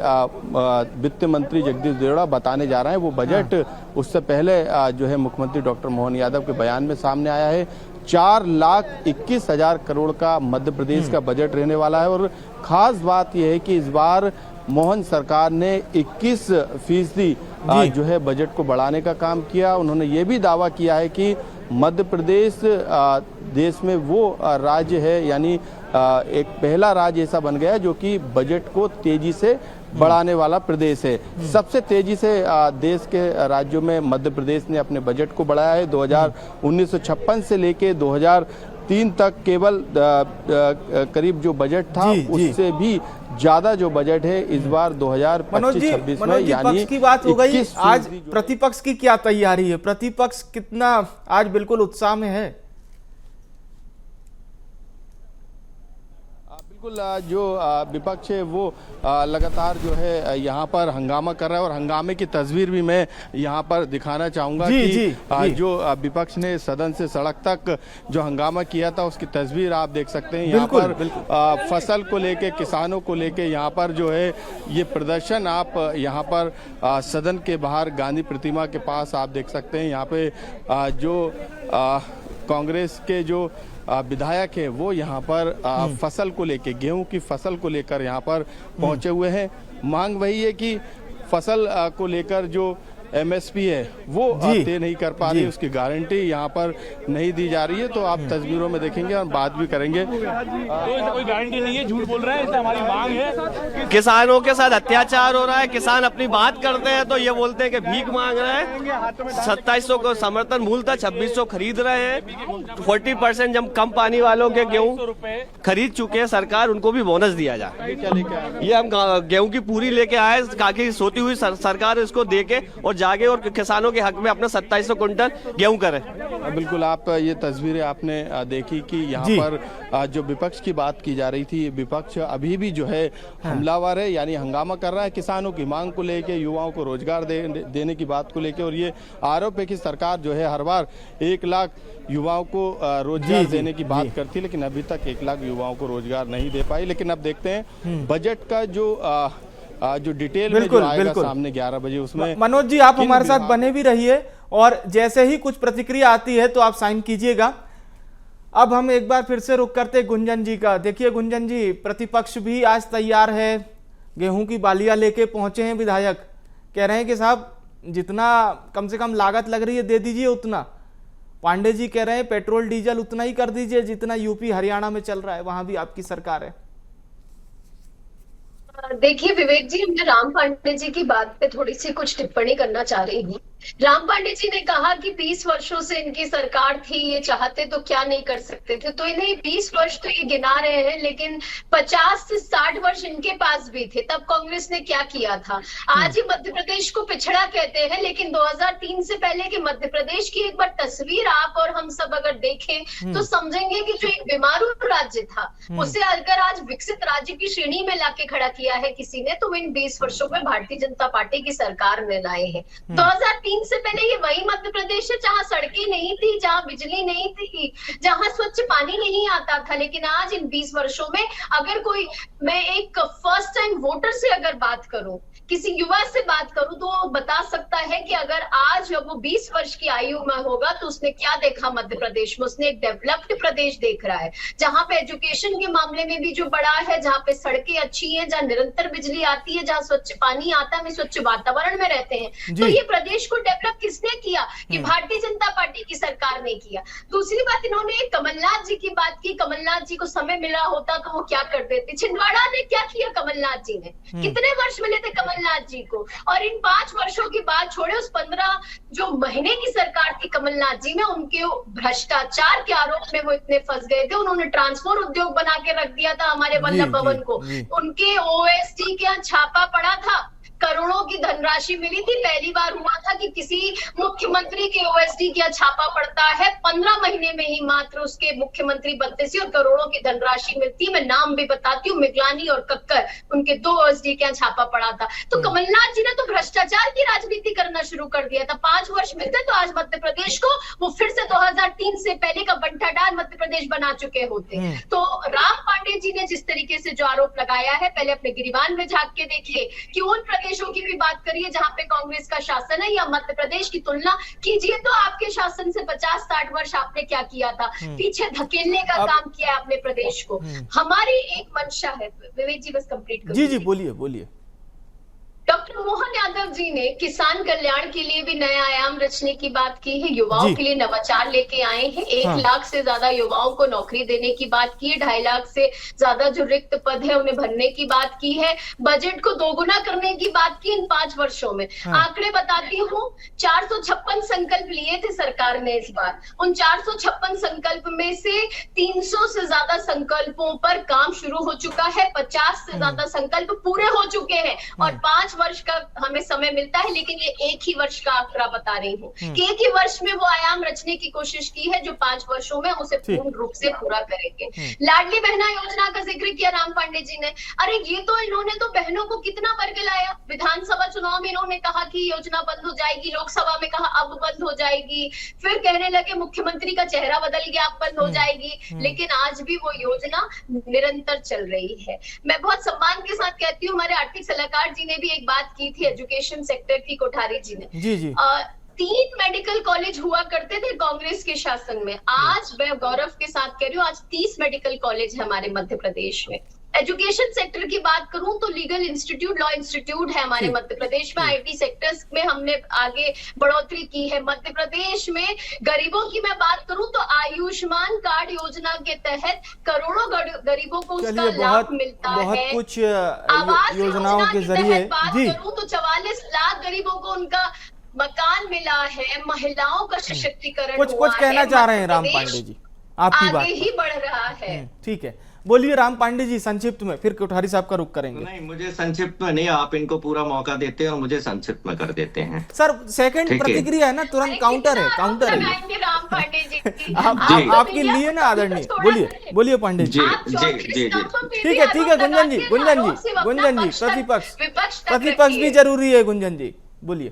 वित्त मंत्री जगदीश देवड़ा बताने जा रहे हैं, वो बजट उससे पहले जो है मुख्यमंत्री डॉक्टर मोहन यादव के बयान में सामने आया है। 4,21,000 करोड़ का मध्य प्रदेश का बजट रहने वाला है। और खास बात यह है कि इस बार मोहन सरकार ने 21% जो है बजट को बढ़ाने का काम किया। उन्होंने ये भी दावा किया है कि मध्य प्रदेश देश में वो राज्य है, यानी एक पहला राज्य ऐसा बन गया जो कि बजट को तेजी से बढ़ाने वाला प्रदेश है। सबसे तेजी से देश के राज्यों में मध्य प्रदेश ने अपने बजट को बढ़ाया है। 1956 से लेके 2003 तक केवल करीब जो बजट था उससे भी ज्यादा जो बजट है इस बार 2025-26 में, यानी की बात हो गई। आज प्रतिपक्ष की क्या तैयारी है? प्रतिपक्ष कितना आज बिल्कुल उत्साह में है? बिल्कुल जो विपक्ष है वो लगातार जो है यहाँ पर हंगामा कर रहा है। और हंगामे की तस्वीर भी मैं यहाँ पर दिखाना चाहूँगा कि जो विपक्ष ने सदन से सड़क तक जो हंगामा किया था उसकी तस्वीर आप देख सकते हैं। यहाँ पर फसल को लेके, किसानों को लेके यहाँ पर जो है ये प्रदर्शन आप यहाँ पर सदन के बाहर गांधी प्रतिमा के पास आप देख सकते हैं। यहाँ पे जो कांग्रेस के जो विधायक है वो यहाँ पर फसल को लेके, गेहूं की फसल को लेकर यहाँ पर पहुंचे हुए हैं। मांग वही है कि फसल को लेकर जो MSP है वो तय नहीं कर पा रही, उसकी गारंटी यहाँ पर नहीं दी जा रही है। तो आप तस्वीरों में देखेंगे और बात भी करेंगे। कोई गारंटी नहीं है, झूठ बोल रहे हैं, इसलिए हमारी मांग है। किसानों के साथ अत्याचार हो रहा है, किसान अपनी बात करते हैं तो ये बोलते हैं कि भीख मांग रहे हैं। 2700 को समर्थन मूल्य था, 2600 खरीद रहे हैं। 40% जब कम पानी वालों के गेहूं खरीद चुके हैं, सरकार उनको भी बोनस दिया जाए। ये हम गेहूं की पूरी लेके आए ताकि सोती हुई सरकार इसको देके और जागे और किसानों के हक में अपना 2700 कुंटल गेहूं करे। बिल्कुल, आप ये तस्वीरें आपने देखी कि यहाँ पर जो विपक्ष की बात की जा रही थी, विपक्ष अभी भी जो है हमलावर है, यानी हंगामा कर रहा है किसानों की मांग को लेके, युवाओं को रोजगार देने की बात को लेके। और ये आरोप है कि सरकार जो है हर बार 1 लाख युवाओं को रोजगार देने की बात करती है, लेकिन अभी तक 1 लाख युवाओं को रोजगार नहीं दे पाई। लेकिन अब देखते हैं बजट का जो डिटेल में जो आएगा सामने 11 बजे, उसमें मनोज जी आप हमारे साथ बने भी रहिए और जैसे ही कुछ प्रतिक्रिया आती है तो आप साइन कीजिएगा। अब हम एक बार फिर से रुक करते गुंजन जी का। देखिए गुंजन जी, प्रतिपक्ष भी आज तैयार है, गेहूं की बालियां लेके पहुंचे हैं विधायक, कह रहे हैं कि साहब जितना कम से कम लागत लग रही है दे दीजिए उतना। पांडे जी कह रहे हैं पेट्रोल डीजल उतना ही कर दीजिए जितना यूपी हरियाणा में चल रहा है, वहां भी आपकी सरकार है। देखिए विवेक जी, मैं राम पांडे जी की बात पे थोड़ी सी कुछ टिप्पणी करना चाह रही हूँ। राम पांडे जी ने कहा कि 20 वर्षों से इनकी सरकार थी, ये चाहते तो क्या नहीं कर सकते थे। तो इन्हें 20 वर्ष तो ये गिना रहे हैं, लेकिन 50 से 60 वर्ष इनके पास भी थे, तब कांग्रेस ने क्या किया था। आज ही मध्य प्रदेश को पिछड़ा कहते हैं, लेकिन 2003 से पहले के मध्य प्रदेश की एक बार तस्वीर आप और हम सब अगर देखें तो समझेंगे कि जो एक बीमारू राज्य था उसे अगर आज विकसित राज्य की श्रेणी में लाके खड़ा किया है किसी ने, तो इन 20 वर्षों में भारतीय जनता पार्टी की सरकार ने लाए हैं। 2003 से पहले ये वही मध्य प्रदेश है जहां सड़कें नहीं थी, जहां बिजली नहीं थी, जहां स्वच्छ पानी नहीं आता था। लेकिन आज इन 20 वर्षों में अगर कोई, मैं एक फर्स्ट टाइम वोटर से अगर बात करूं, किसी युवा से बात करूं, तो वो बता सकता है कि अगर आज जब वो 20 वर्ष की आयु में होगा तो उसने क्या देखा मध्य प्रदेश में। उसने एक डेवलप्ड प्रदेश देख रहा है, जहां पे एजुकेशन के मामले में भी जो बड़ा है, जहां पे सड़कें अच्छी हैं, जहां निरंतर बिजली आती है, जहां स्वच्छ पानी आता है, हम स्वच्छ वातावरण में रहते हैं। तो ये प्रदेश को डेवलप किसने किया? कि भारतीय जनता पार्टी की सरकार ने किया। दूसरी बात, इन्होंने कमलनाथ जी की बात की, कमलनाथ जी को समय मिला होता तो वो क्या कर देते। छिंदवाड़ा ने क्या किया कमलनाथ जी ने, कितने वर्ष मिले थे कमलनाथ जी को, और इन 5 वर्षों की बात छोड़े, उस 15 जो महीने की सरकार थी कमलनाथ जी में, उनके भ्रष्टाचार के आरोप में वो इतने फंस गए थे। उन्होंने ट्रांसपोर्ट उद्योग बना के रख दिया था हमारे वल्लभ भवन को, उनके OSD के यहाँ छापा पड़ा था, करोड़ों की धनराशि मिली थी। पहली बार हुआ था कि किसी मुख्यमंत्री के OSD का छापा पड़ता है, 15 महीने में ही मात्र उसके मुख्यमंत्री बनते से और करोड़ों की धनराशि मिलती है। मैं नाम भी बताती हूँ, मिगलानी और कक्कर, उनके 2 OSD का छापा पड़ा था। तो कमलनाथ जी ने तो भ्रष्टाचार की राजनीति करना शुरू कर दिया था। 5 वर्ष मिलते तो आज मध्य प्रदेश को वो फिर से 2003 से पहले का बंटाढार मध्य प्रदेश बना चुके होते। तो राम पांडे जी ने जिस तरीके से जो आरोप लगाया है, पहले अपने गिरिबान में झांक के देखिए कि उन प्रदेशों की भी बात करिए जहां पे कांग्रेस का शासन है, या मध्य प्रदेश की तुलना कीजिए तो आपके शासन से 50-60 वर्ष आपने क्या किया था, पीछे धकेलने का काम किया आपने प्रदेश को। हमारी एक मंशा है, विवेक जी बस कंप्लीट करिए। जी बोलिए बोलिए। डॉक्टर मोहन यादव जी ने किसान कल्याण के लिए भी नया आयाम रचने की बात की है, युवाओं के लिए नवाचार लेके आए हैं। 1 लाख से ज्यादा युवाओं को नौकरी देने की बात की है, 2.5 लाख से ज्यादा जो रिक्त पद है उन्हें भरने की बात की है, बजट को दोगुना करने की बात की इन 5 वर्षों में। आंकड़े बताती हूँ, 456 संकल्प लिए थे सरकार ने इस बार। उन 456 संकल्प में से 300 से ज्यादा संकल्पों पर काम शुरू हो चुका है, 50 से ज्यादा संकल्प पूरे हो चुके हैं और 5 वर्ष का हमें समय मिलता है। लेकिन ये 1 ही वर्ष का आंकड़ा बता रही हूँ कि 1 ही वर्ष में वो आयाम रचने की कोशिश की है जो 5 वर्षों में उसे पूर्ण रूप से पूरा करेंगे। लाडली बहना योजना का जिक्र किया राम पांडे जी ने। अरे ये तो इन्होंने तो बहनों को कितना बरगलाया। विधानसभा चुनाव में इन्होंने कहा कि योजना बंद हो जाएगी, लोकसभा में कहा अब बंद हो जाएगी, फिर कहने लगे मुख्यमंत्री का चेहरा बदल गया, अब बंद हो जाएगी। लेकिन आज भी वो योजना निरंतर चल रही है। मैं बहुत सम्मान के साथ कहती हूँ, हमारे आर्थिक सलाहकार जी ने भी एक बात की थी एजुकेशन सेक्टर की, कोठारी जी ने। जी 3 मेडिकल कॉलेज हुआ करते थे कांग्रेस के शासन में, आज मैं गौरव के साथ कह रही हूँ आज 30 मेडिकल कॉलेज है हमारे मध्य प्रदेश में। एजुकेशन सेक्टर की बात करूं तो लीगल इंस्टीट्यूट, लॉ इंस्टीट्यूट है हमारे मध्य प्रदेश में। आईटी सेक्टर्स में हमने आगे बढ़ोतरी की है। मध्य प्रदेश में गरीबों की मैं बात करूं तो आयुष्मान कार्ड योजना के तहत करोड़ों गरीबों को उसका लाभ मिलता है। बहुत कुछ आवास योजनाओं के जरिए बात करूं तो 44 लाख गरीबों को उनका मकान मिला है। महिलाओं का सशक्तिकरण कुछ कहना चाह रहे हैं राम पांडे जी, आपकी बात आगे ही बढ़ रहा है। ठीक है, बोलिए राम पांडे जी संक्षिप्त में, फिर कोठारी साहब का रुख करेंगे। नहीं, मुझे संक्षिप्त में नहीं, आप इनको पूरा मौका देते हैं और मुझे संक्षिप्त में कर देते हैं। सर सेकंड प्रतिक्रिया है ना, तुरंत काउंटर है, काउंटर है। राम पांडे जी आपके लिए ना आदरणीय, बोलिए पांडे जी। जी ठीक है गुंजन जी, प्रतिपक्ष भी जरूरी है। गुंजन जी बोलिए।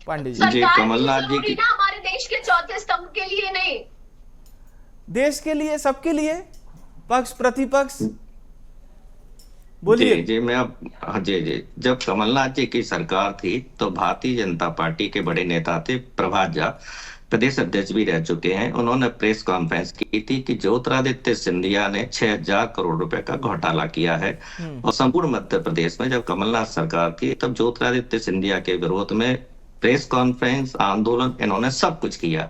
पांडे जी। कमलनाथ जी की हमारे देश के चौथे स्तंभ के लिए नहीं, देश के लिए, सबके लिए, पक्ष प्रतिपक्ष, बोलिए। जी मैं अब जी जब कमलनाथ जी की सरकार थी तो भारतीय जनता पार्टी के बड़े नेता थे प्रभात झा, प्रदेश अध्यक्ष भी रह चुके हैं। उन्होंने प्रेस कॉन्फ्रेंस की थी कि ज्योतिरादित्य सिंधिया ने 6,000 करोड़ रुपए का घोटाला किया है। और संपूर्ण मध्य प्रदेश में जब कमलनाथ सरकार थी तब ज्योतिरादित्य सिंधिया के विरोध में प्रेस कॉन्फ्रेंस, आंदोलन, इन्होंने सब कुछ किया।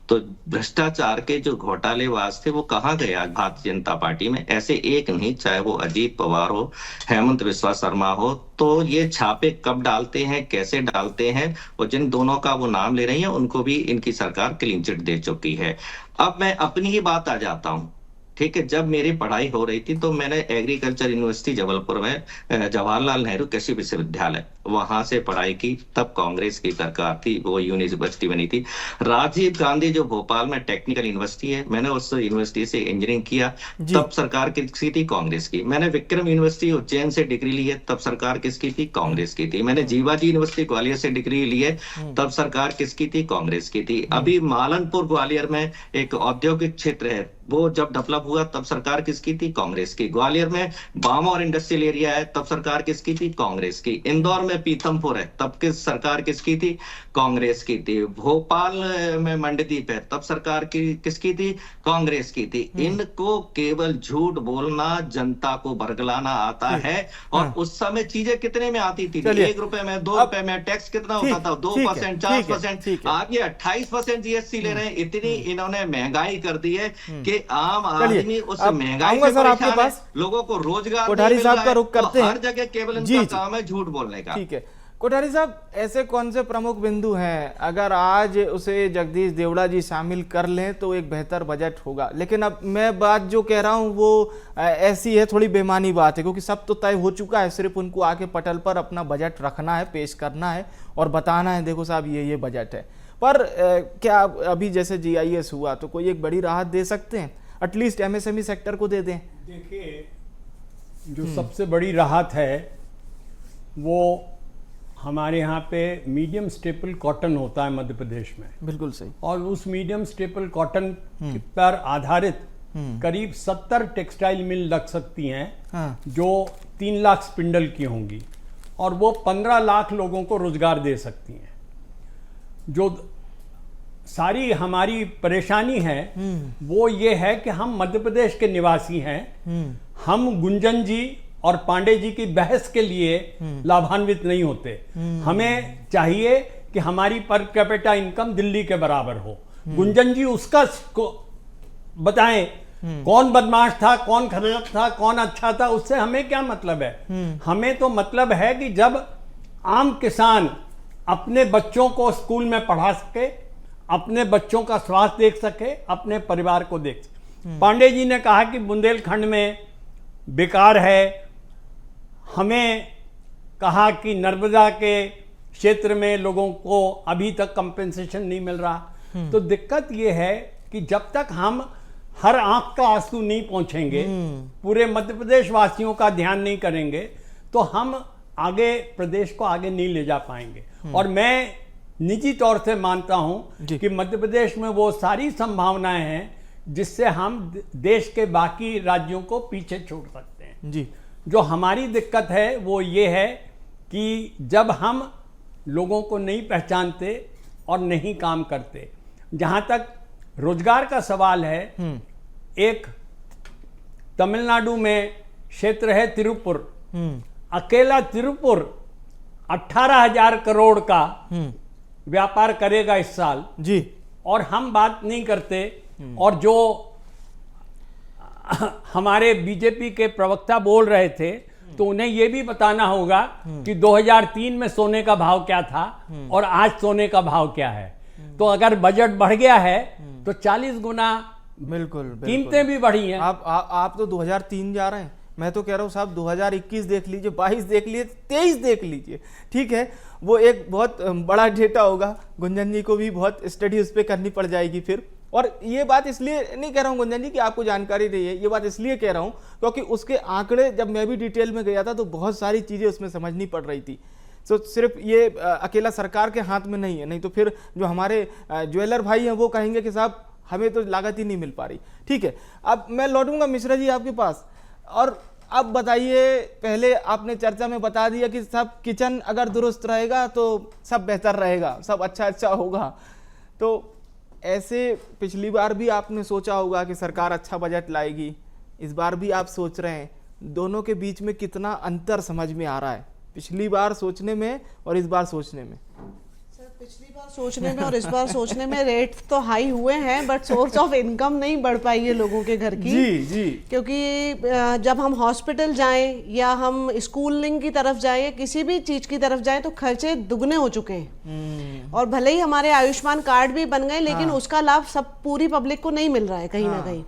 तो भ्रष्टाचार के जो घोटालेबाज थे वो कहाँ गए आज भारतीय जनता पार्टी में? ऐसे एक नहीं, चाहे वो अजीत पवार हो, हेमंत बिस्वा शर्मा हो, तो ये छापे कब डालते हैं, कैसे डालते हैं, और जिन दोनों का वो नाम ले रही है उनको भी इनकी सरकार क्लीन चिट दे चुकी है। अब मैं अपनी ही बात आ जाता हूँ। ठीक है, जब मेरी पढ़ाई हो रही थी तो मैंने एग्रीकल्चर यूनिवर्सिटी जबलपुर में जवाहरलाल नेहरू कृषि विश्वविद्यालय वहां से पढ़ाई की। तब कांग्रेस की सरकार थी, वो यूनिवर्सिटी बनी थी। राजीव गांधी जो भोपाल में टेक्निकल यूनिवर्सिटी है, मैंने उस यूनिवर्सिटी से इंजीनियरिंग किया, तब सरकार किसकी थी? कांग्रेस की। मैंने विक्रम यूनिवर्सिटी उज्जैन से डिग्री ली है, तब सरकार किसकी थी? कांग्रेस की थी। मैंने जीवाजी यूनिवर्सिटी ग्वालियर से डिग्री ली है, तब सरकार किसकी थी? कांग्रेस की थी। अभी मालनपुर ग्वालियर में एक औद्योगिक क्षेत्र है, वो जब डेवलप हुआ तब सरकार किसकी थी? कांग्रेस की। ग्वालियर में बाम और इंडस्ट्रियल एरिया है, तब सरकार किसकी थी? कांग्रेस की। इंदौर में पीथमपुर है, तब किस सरकार किसकी थी? कांग्रेस की थी। भोपाल में मंडदीप है, तब सरकार किसकी थी? कांग्रेस की थी। इनको केवल झूठ बोलना, जनता को बरगलाना आता है। और उस समय चीजें कितने में आती थी? 1 रुपए में, 2 रुपए में। टैक्स कितना होता था? 2%, 4%। आगे 28% जीएसटी ले रहे हैं। इतनी इन्होंने महंगाई कर दी है कि आम आदमी उस महंगाई से परेशान है, लोगों को रोजगार कोठारी साहब का रुख करते हैं। हर जगह केवल इनका काम है झूठ बोलने का। ठीक है कोठारी साहब, ऐसे कौन से प्रमुख बिंदु हैं अगर आज उसे जगदीश देवड़ा जी शामिल कर लें तो एक बेहतर बजट होगा? लेकिन अब मैं बात जो कह रहा हूं वो ऐसी है, थोड़ी बेमानी बात है, क्योंकि सब तो तय हो चुका है, सिर्फ उनको आके पटल पर अपना बजट रखना है, पेश करना है और बताना है देखो साहब ये बजट है। पर क्या अभी जैसे GIS हुआ तो कोई एक बड़ी राहत दे सकते हैं? एटलीस्ट MSME सेक्टर को दे दें। देखिए, जो सबसे बड़ी राहत है वो हमारे यहाँ पे मीडियम स्टेपल कॉटन होता है मध्य प्रदेश में। बिल्कुल सही। और उस मीडियम स्टेपल कॉटन पर आधारित करीब 70 टेक्सटाइल मिल लग सकती हैं, जो 3 लाख स्पिंडल की होंगी और वो 15 लाख लोगों को रोजगार दे सकती हैं। जो सारी हमारी परेशानी है वो ये है कि हम मध्य प्रदेश के निवासी हैं, हम गुंजन जी और पांडे जी की बहस के लिए लाभान्वित नहीं होते। हमें चाहिए कि हमारी पर कैपिटा इनकम दिल्ली के बराबर हो। गुंजन जी उसका बताएं, कौन बदमाश था, कौन खराब था, कौन अच्छा था, उससे हमें क्या मतलब है? हमें तो मतलब है कि जब आम किसान अपने बच्चों को स्कूल में पढ़ा सके, अपने बच्चों का स्वास्थ्य देख सके, अपने परिवार को देख सके। पांडे जी ने कहा कि बुंदेलखंड में बेकार है, हमें कहा कि नर्मदा के क्षेत्र में लोगों को अभी तक कंपेंसेशन नहीं मिल रहा। तो दिक्कत यह है कि जब तक हम हर आंख का आंसू नहीं पहुंचेंगे, पूरे मध्य प्रदेश वासियों का ध्यान नहीं करेंगे, तो हम आगे प्रदेश को आगे नहीं ले जा पाएंगे। और मैं निजी तौर से मानता हूं कि मध्य प्रदेश में वो सारी संभावनाएं हैं जिससे हम देश के बाकी राज्यों को पीछे छोड़ सकते हैं। जी। जो हमारी दिक्कत है वो ये है कि जब हम लोगों को नहीं पहचानते और नहीं काम करते। जहां तक रोजगार का सवाल है, एक तमिलनाडु में क्षेत्र है तिरुपुर। अकेला तिरुपुर 18,000 करोड़ का व्यापार करेगा इस साल जी। और हम बात नहीं करते। और जो हमारे बीजेपी के प्रवक्ता बोल रहे थे, तो उन्हें यह भी बताना होगा कि 2003 में सोने का भाव क्या था और आज सोने का भाव क्या है। तो अगर बजट बढ़ गया है तो 40 गुना बिल्कुल कीमतें भी बढ़ी हैं। आप तो 2003 जा रहे हैं, मैं तो कह रहा हूँ साहब 2021 देख लीजिए, 22 देख लीजिए, 23 देख लीजिए, ठीक है। वो एक बहुत बड़ा डेटा होगा, गुंजन जी को भी बहुत स्टडी उस पर करनी पड़ जाएगी फिर। और ये बात इसलिए नहीं कह रहा हूँ गुंजन जी कि आपको जानकारी नहीं है, ये बात इसलिए कह रहा हूँ क्योंकि उसके आंकड़े जब मैं भी डिटेल में गया था तो बहुत सारी चीज़ें उसमें समझनी पड़ रही थी। तो सिर्फ ये अकेला सरकार के हाथ में नहीं है, नहीं तो फिर जो हमारे ज्वेलर भाई हैं वो कहेंगे कि साहब हमें तो लागत ही नहीं मिल पा रही। ठीक है, अब मैं लौटूंगा मिश्रा जी आपके पास। और अब बताइए, पहले आपने चर्चा में बता दिया कि सब किचन अगर दुरुस्त रहेगा तो सब बेहतर रहेगा, सब अच्छा होगा। तो ऐसे पिछली बार भी आपने सोचा होगा कि सरकार अच्छा बजट लाएगी, इस बार भी आप सोच रहे हैं, दोनों के बीच में कितना अंतर समझ में आ रहा है पिछली बार सोचने में और इस बार सोचने में? पिछली बार सोचने में और इस बार सोचने में रेट तो हाई हुए हैं, बट सोर्स ऑफ इनकम नहीं बढ़ पाई है लोगों के घर की। जी। क्योंकि जब हम हॉस्पिटल जाएं या हम स्कूलिंग की तरफ जाएं, किसी भी चीज की तरफ जाएं, तो खर्चे दुगने हो चुके हैं। और भले ही हमारे आयुष्मान कार्ड भी बन गए, लेकिन उसका लाभ सब पूरी पब्लिक को नहीं मिल रहा है कहीं ना कहीं।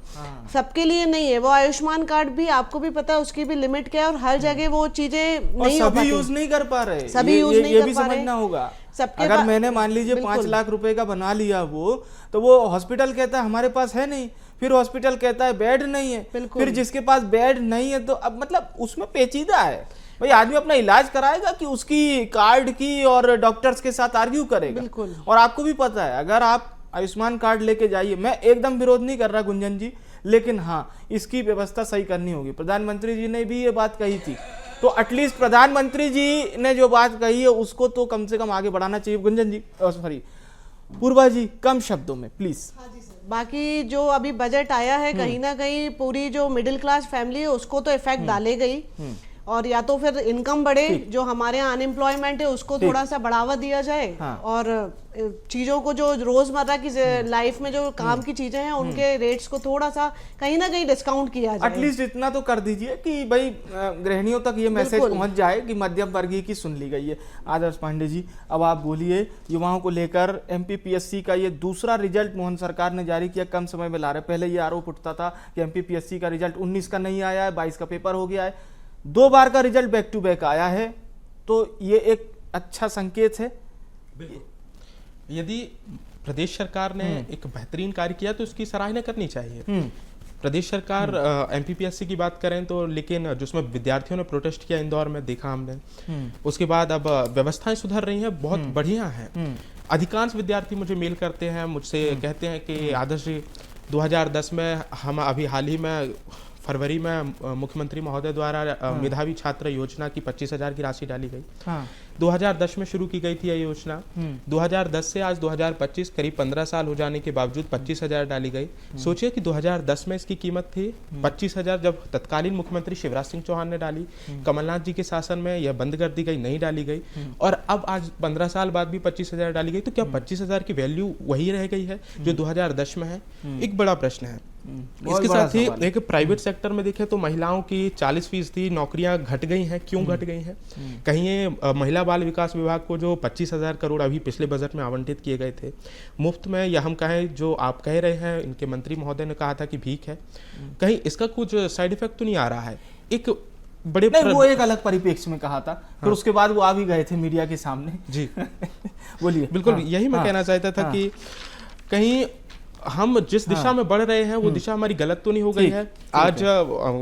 सबके लिए नहीं है वो आयुष्मान कार्ड भी, आपको भी पता है उसकी भी लिमिट क्या है, और हर जगह वो चीजें नहीं हो पाती, यूज नहीं कर पा रहे, सभी यूज नहीं कर पा रहे। समझना होगा। अगर मैंने मान लीजिए 5 लाख रुपए का बना लिया तो वो हॉस्पिटल कहता है हमारे पास है नहीं, फिर हॉस्पिटल कहता है बेड नहीं है, फिर जिसके पास बेड नहीं है तो अब मतलब उसमें पेचीदा है भाई। आदमी अपना इलाज कराएगा कि उसकी कार्ड की और डॉक्टर्स के साथ आर्ग्यू करेगा। और आपको भी पता है, अगर आप आयुष्मान कार्ड लेके जाइए, मैं एकदम विरोध नहीं कर रहा गुंजन जी, लेकिन हाँ इसकी व्यवस्था सही करनी होगी। प्रधानमंत्री जी ने भी ये बात कही थी, तो एटलीस्ट प्रधानमंत्री जी ने जो बात कही है उसको तो कम से कम आगे बढ़ाना चाहिए। गुंजन जी, सॉरी पूर्वा जी, कम शब्दों में प्लीज। बाकी जो अभी बजट आया है, कहीं ना कहीं पूरी जो मिडिल क्लास फैमिली है उसको तो इफेक्ट डालेगा ही। और या तो फिर इनकम बढ़े, जो हमारे यहाँ अनएम्प्लॉयमेंट है उसको थोड़ा सा बढ़ावा दिया जाए। और चीजों को जो रोजमर्रा की लाइफ में जो काम की चीजें हैं उनके रेट्स को थोड़ा सा कहीं ना कहीं डिस्काउंट किया जाए। एटलीस्ट इतना तो कर दीजिए कि भाई गृहिणियों तक ये मैसेज पहुंच जाए कि मध्यम वर्गीय की सुन ली गई है। आदर्श पांडे जी, अब आप बोलिए, युवाओं को लेकर MPPSC का ये दूसरा रिजल्ट मोहन सरकार ने जारी किया, कम समय में ला रहे। पहले ये आरोप उठता था कि MPPSC का रिजल्ट 19 का नहीं आया है, 22 का पेपर हो गया है, 2 बार का रिजल्ट बैक टू बैक आया है, तो ये एक अच्छा संकेत है। यदि प्रदेश सरकार ने एक बेहतरीन कार्य किया तो उसकी सराहना करनी चाहिए। प्रदेश सरकार MPPSC की बात करें तो, लेकिन जिसमें विद्यार्थियों ने प्रोटेस्ट किया इंदौर में देखा हमने, उसके बाद अब व्यवस्थाएं सुधर रही हैं, बहुत बढ़िया है। अधिकांश विद्यार्थी मुझे मेल करते हैं, मुझसे कहते हैं कि आदर्श जी 2010 में हम अभी हाल ही में फरवरी में मुख्यमंत्री महोदय द्वारा मेधावी छात्र योजना की 25,000 की राशि डाली गई। 2010 में शुरू की गई थी यह योजना। 2010 से आज 2025 करीब 15 साल हो जाने के बावजूद 25,000 डाली गई। सोचिए कि 2010 में इसकी कीमत थी 25,000, जब तत्कालीन मुख्यमंत्री शिवराज सिंह चौहान ने डाली। कमलनाथ जी के शासन में यह बंद कर दी गई, नहीं डाली गई, और अब आज 15 साल बाद भी 25,000 डाली गई। तो क्या 25,000 की वैल्यू वही रह गई है जो 2010 में है? एक बड़ा प्रश्न है। इसके साथ ही एक प्राइवेट सेक्टर में देखें तो महिलाओं की 40% नौकरियां घट गई हैं। क्यों घट गई हैं? कहीं ये महिला बाल विकास विभाग को जो 25,000 करोड़ अभी पिछले बजट में आवंटित किए गए थे मुफ्त में, या हम कहें जो आप कह रहे हैं, इनके मंत्री महोदय ने कहा था कि भीख है, कहीं इसका कुछ साइड इफेक्ट तो नहीं आ रहा है? एक बड़े नहीं, वो एक अलग परिप्रेक्ष्य में कहा था, फिर उसके बाद वो आ भी गए थे मीडिया के सामने। जी बोलिए। बिल्कुल, यही मैं कहना चाहता था कि कहीं हम जिस दिशा में बढ़ रहे हैं वो दिशा हमारी गलत तो नहीं हो गई है। आज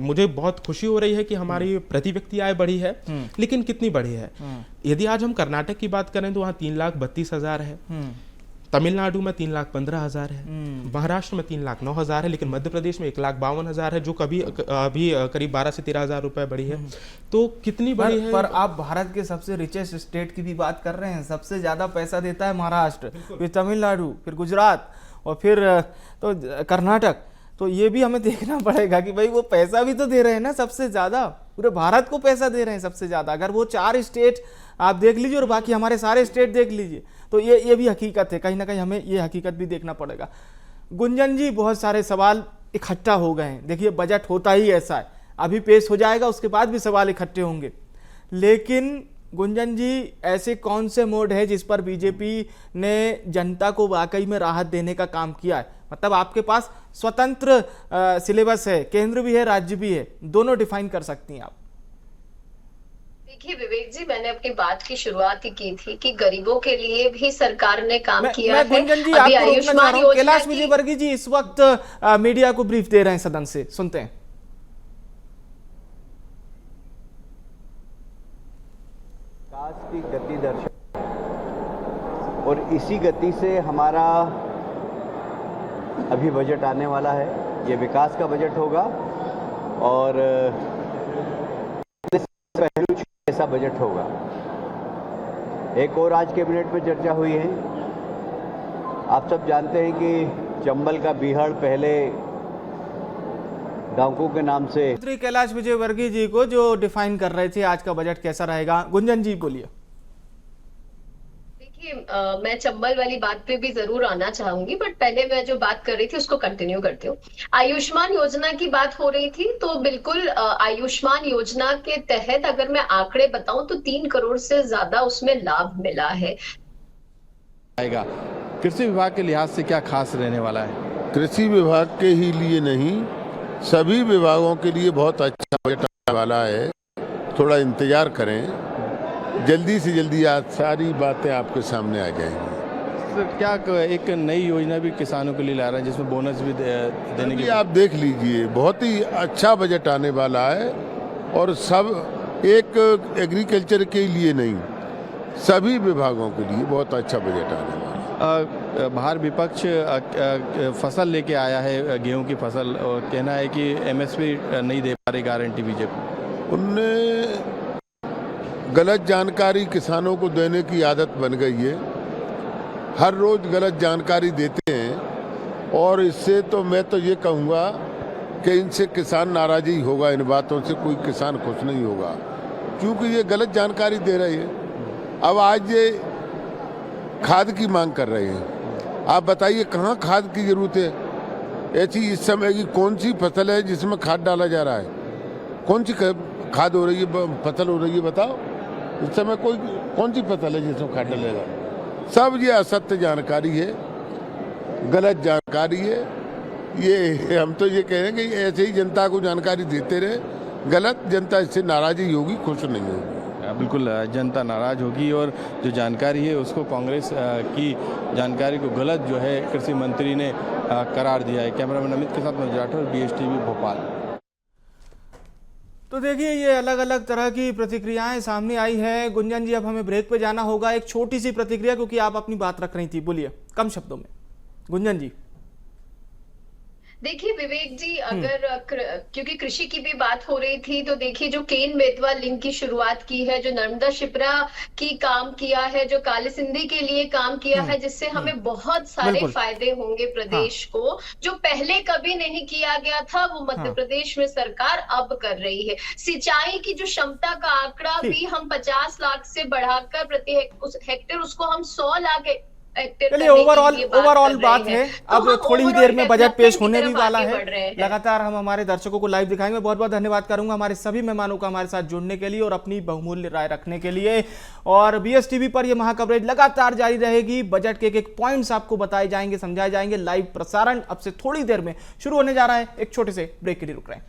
मुझे बहुत खुशी हो रही है कि हमारी प्रति व्यक्ति आय बढ़ी है, लेकिन कितनी बढ़ी है? यदि आज हम कर्नाटक की बात करें तो वहाँ 3,32,000 है, तमिलनाडु में 3,15,000 है, महाराष्ट्र में 3,09,000 है, लेकिन मध्य प्रदेश में 1,52,000 है, जो कभी अभी करीब 12 से 13,000 रुपए बढ़ी है। तो कितनी बढ़ी है? पर आप भारत के सबसे रिचेस्ट स्टेट की भी बात कर रहे हैं। सबसे ज्यादा पैसा देता है महाराष्ट्र, फिर तमिलनाडु, फिर गुजरात और फिर तो कर्नाटक। तो ये भी हमें देखना पड़ेगा कि भाई वो पैसा भी तो दे रहे हैं ना, सबसे ज्यादा पूरे भारत को पैसा दे रहे हैं सबसे ज्यादा। अगर वो 4 स्टेट आप देख लीजिए और बाकी हमारे सारे स्टेट देख लीजिए, तो ये भी हकीकत है। कहीं ना कहीं हमें ये हकीकत भी देखना पड़ेगा। गुंजन जी, बहुत सारे सवाल इकट्ठा हो गए हैं। देखिए, बजट होता ही ऐसा है, अभी पेश हो जाएगा, उसके बाद भी सवाल इकट्ठे होंगे। लेकिन गुंजन जी, ऐसे कौन से मोड है जिस पर बीजेपी ने जनता को वाकई में राहत देने का काम किया है? मतलब आपके पास स्वतंत्र सिलेबस है, केंद्र भी है, राज्य भी है, दोनों डिफाइन कर सकती हैं आप। देखिए विवेक जी, मैंने अपनी बात की शुरुआत ही की थी कि गरीबों के लिए भी सरकार ने काम किया है। गुंजन जी, आपको रोकना चाह रहा हूं। कैलाश विजयवर्गीय जी इस वक्त मीडिया को ब्रीफ दे रहे हैं सदन से, सुनते हैं। विकास की गति दर्शा और इसी गति से हमारा अभी बजट आने वाला है। ये विकास का बजट होगा और पहलू ऐसा बजट होगा। एक और आज कैबिनेट में चर्चा हुई है। आप सब जानते हैं कि चंबल का बीहड़ पहले डांकू के नाम से मंत्री कैलाश विजयवर्गीय जी को जो डिफाइन कर रहे थे आज का बजट कैसा रहेगा। गुंजन जी बोलिए। देखिए, मैं चंबल वाली बात पे भी जरूर आना चाहूंगी, बट पहले मैं जो बात कर रही थी उसको कंटिन्यू करती हूँ। आयुष्मान योजना की बात हो रही थी, तो बिल्कुल आयुष्मान योजना के तहत अगर मैं आंकड़े बताऊं तो 3 करोड़ से ज्यादा उसमें लाभ मिला है। कृषि विभाग के लिहाज से क्या खास रहने वाला है? कृषि विभाग के ही लिए नहीं, सभी विभागों के लिए बहुत अच्छा बजट आने वाला है। थोड़ा इंतजार करें, जल्दी से जल्दी आज सारी बातें आपके सामने आ जाएंगी। सर, क्या एक नई योजना भी किसानों के लिए ला रहे हैं जिसमें बोनस भी देने की? आप देख लीजिए, बहुत ही अच्छा बजट आने वाला है और सब एक एग्रीकल्चर के लिए नहीं, सभी विभागों के लिए बहुत अच्छा बजट आने वाला है। बाहर विपक्ष फसल लेके आया है, गेहूं की फसल, और कहना है कि एमएसपी नहीं दे पा रही गारंटी बीजेपी। उनने गलत जानकारी किसानों को देने की आदत बन गई है। हर रोज गलत जानकारी देते हैं और इससे तो मैं तो ये कहूँगा कि इनसे किसान नाराज ही होगा। इन बातों से कोई किसान खुश नहीं होगा, क्योंकि ये गलत जानकारी दे रहे हैं। अब आज ये खाद की मांग कर रहे हैं। आप बताइए कहाँ खाद की जरूरत है? ऐसी इस समय की कौन सी फसल है जिसमें खाद डाला जा रहा है? कौन सी खाद हो रही है, फसल हो रही है, बताओ। इस समय कौन सी फसल है जिसमें खाद डालेगा? सब ये असत्य जानकारी है, गलत जानकारी है। ये हम तो ये कह रहे हैं कि ऐसे ही जनता को जानकारी देते रहे, गलत जनता इससे नाराज ही होगी, खुश नहीं होगी। बिल्कुल, जनता नाराज होगी और जो जानकारी है उसको कांग्रेस की जानकारी को गलत जो है कृषि मंत्री ने करार दिया है। कैमरामैन अमित के साथ मनोज राठौर, BSTV भोपाल। तो देखिए, ये अलग अलग तरह की प्रतिक्रियाएं सामने आई है। गुंजन जी, अब हमें ब्रेक पे जाना होगा। एक छोटी सी प्रतिक्रिया, क्योंकि आप अपनी बात रख रही थी, बोलिए कम शब्दों में। गुंजन जी। देखिए विवेक जी, अगर क्योंकि कृषि की भी बात हो रही थी, तो देखिए जो केन बेतवा लिंक की शुरुआत की है, जो नर्मदा शिप्रा की काम किया है, जो काली सिंधी के लिए काम किया है, जिससे हमें बहुत सारे फायदे होंगे प्रदेश को, जो पहले कभी नहीं किया गया था, वो मध्य प्रदेश में सरकार अब कर रही है। सिंचाई की जो क्षमता का आंकड़ा भी हम 50 लाख से बढ़ाकर प्रति हेक्टेयर उसको हम 100 लाख चलिए, ओवरऑल बात है। अब थोड़ी ही देर में बजट पेश होने भी वाला है। लगातार हम हमारे दर्शकों को लाइव दिखाएंगे। बहुत बहुत धन्यवाद करूंगा हमारे सभी मेहमानों का हमारे साथ जुड़ने के लिए और अपनी बहुमूल्य राय रखने के लिए। और BSTV पर यह महाकवरेज लगातार जारी रहेगी। बजट के एक पॉइंट्स आपको बताए जाएंगे, समझाए जाएंगे। लाइव प्रसारण अब से थोड़ी देर में शुरू होने जा रहा है। एक छोटे से ब्रेक के लिए रुक रहे हैं।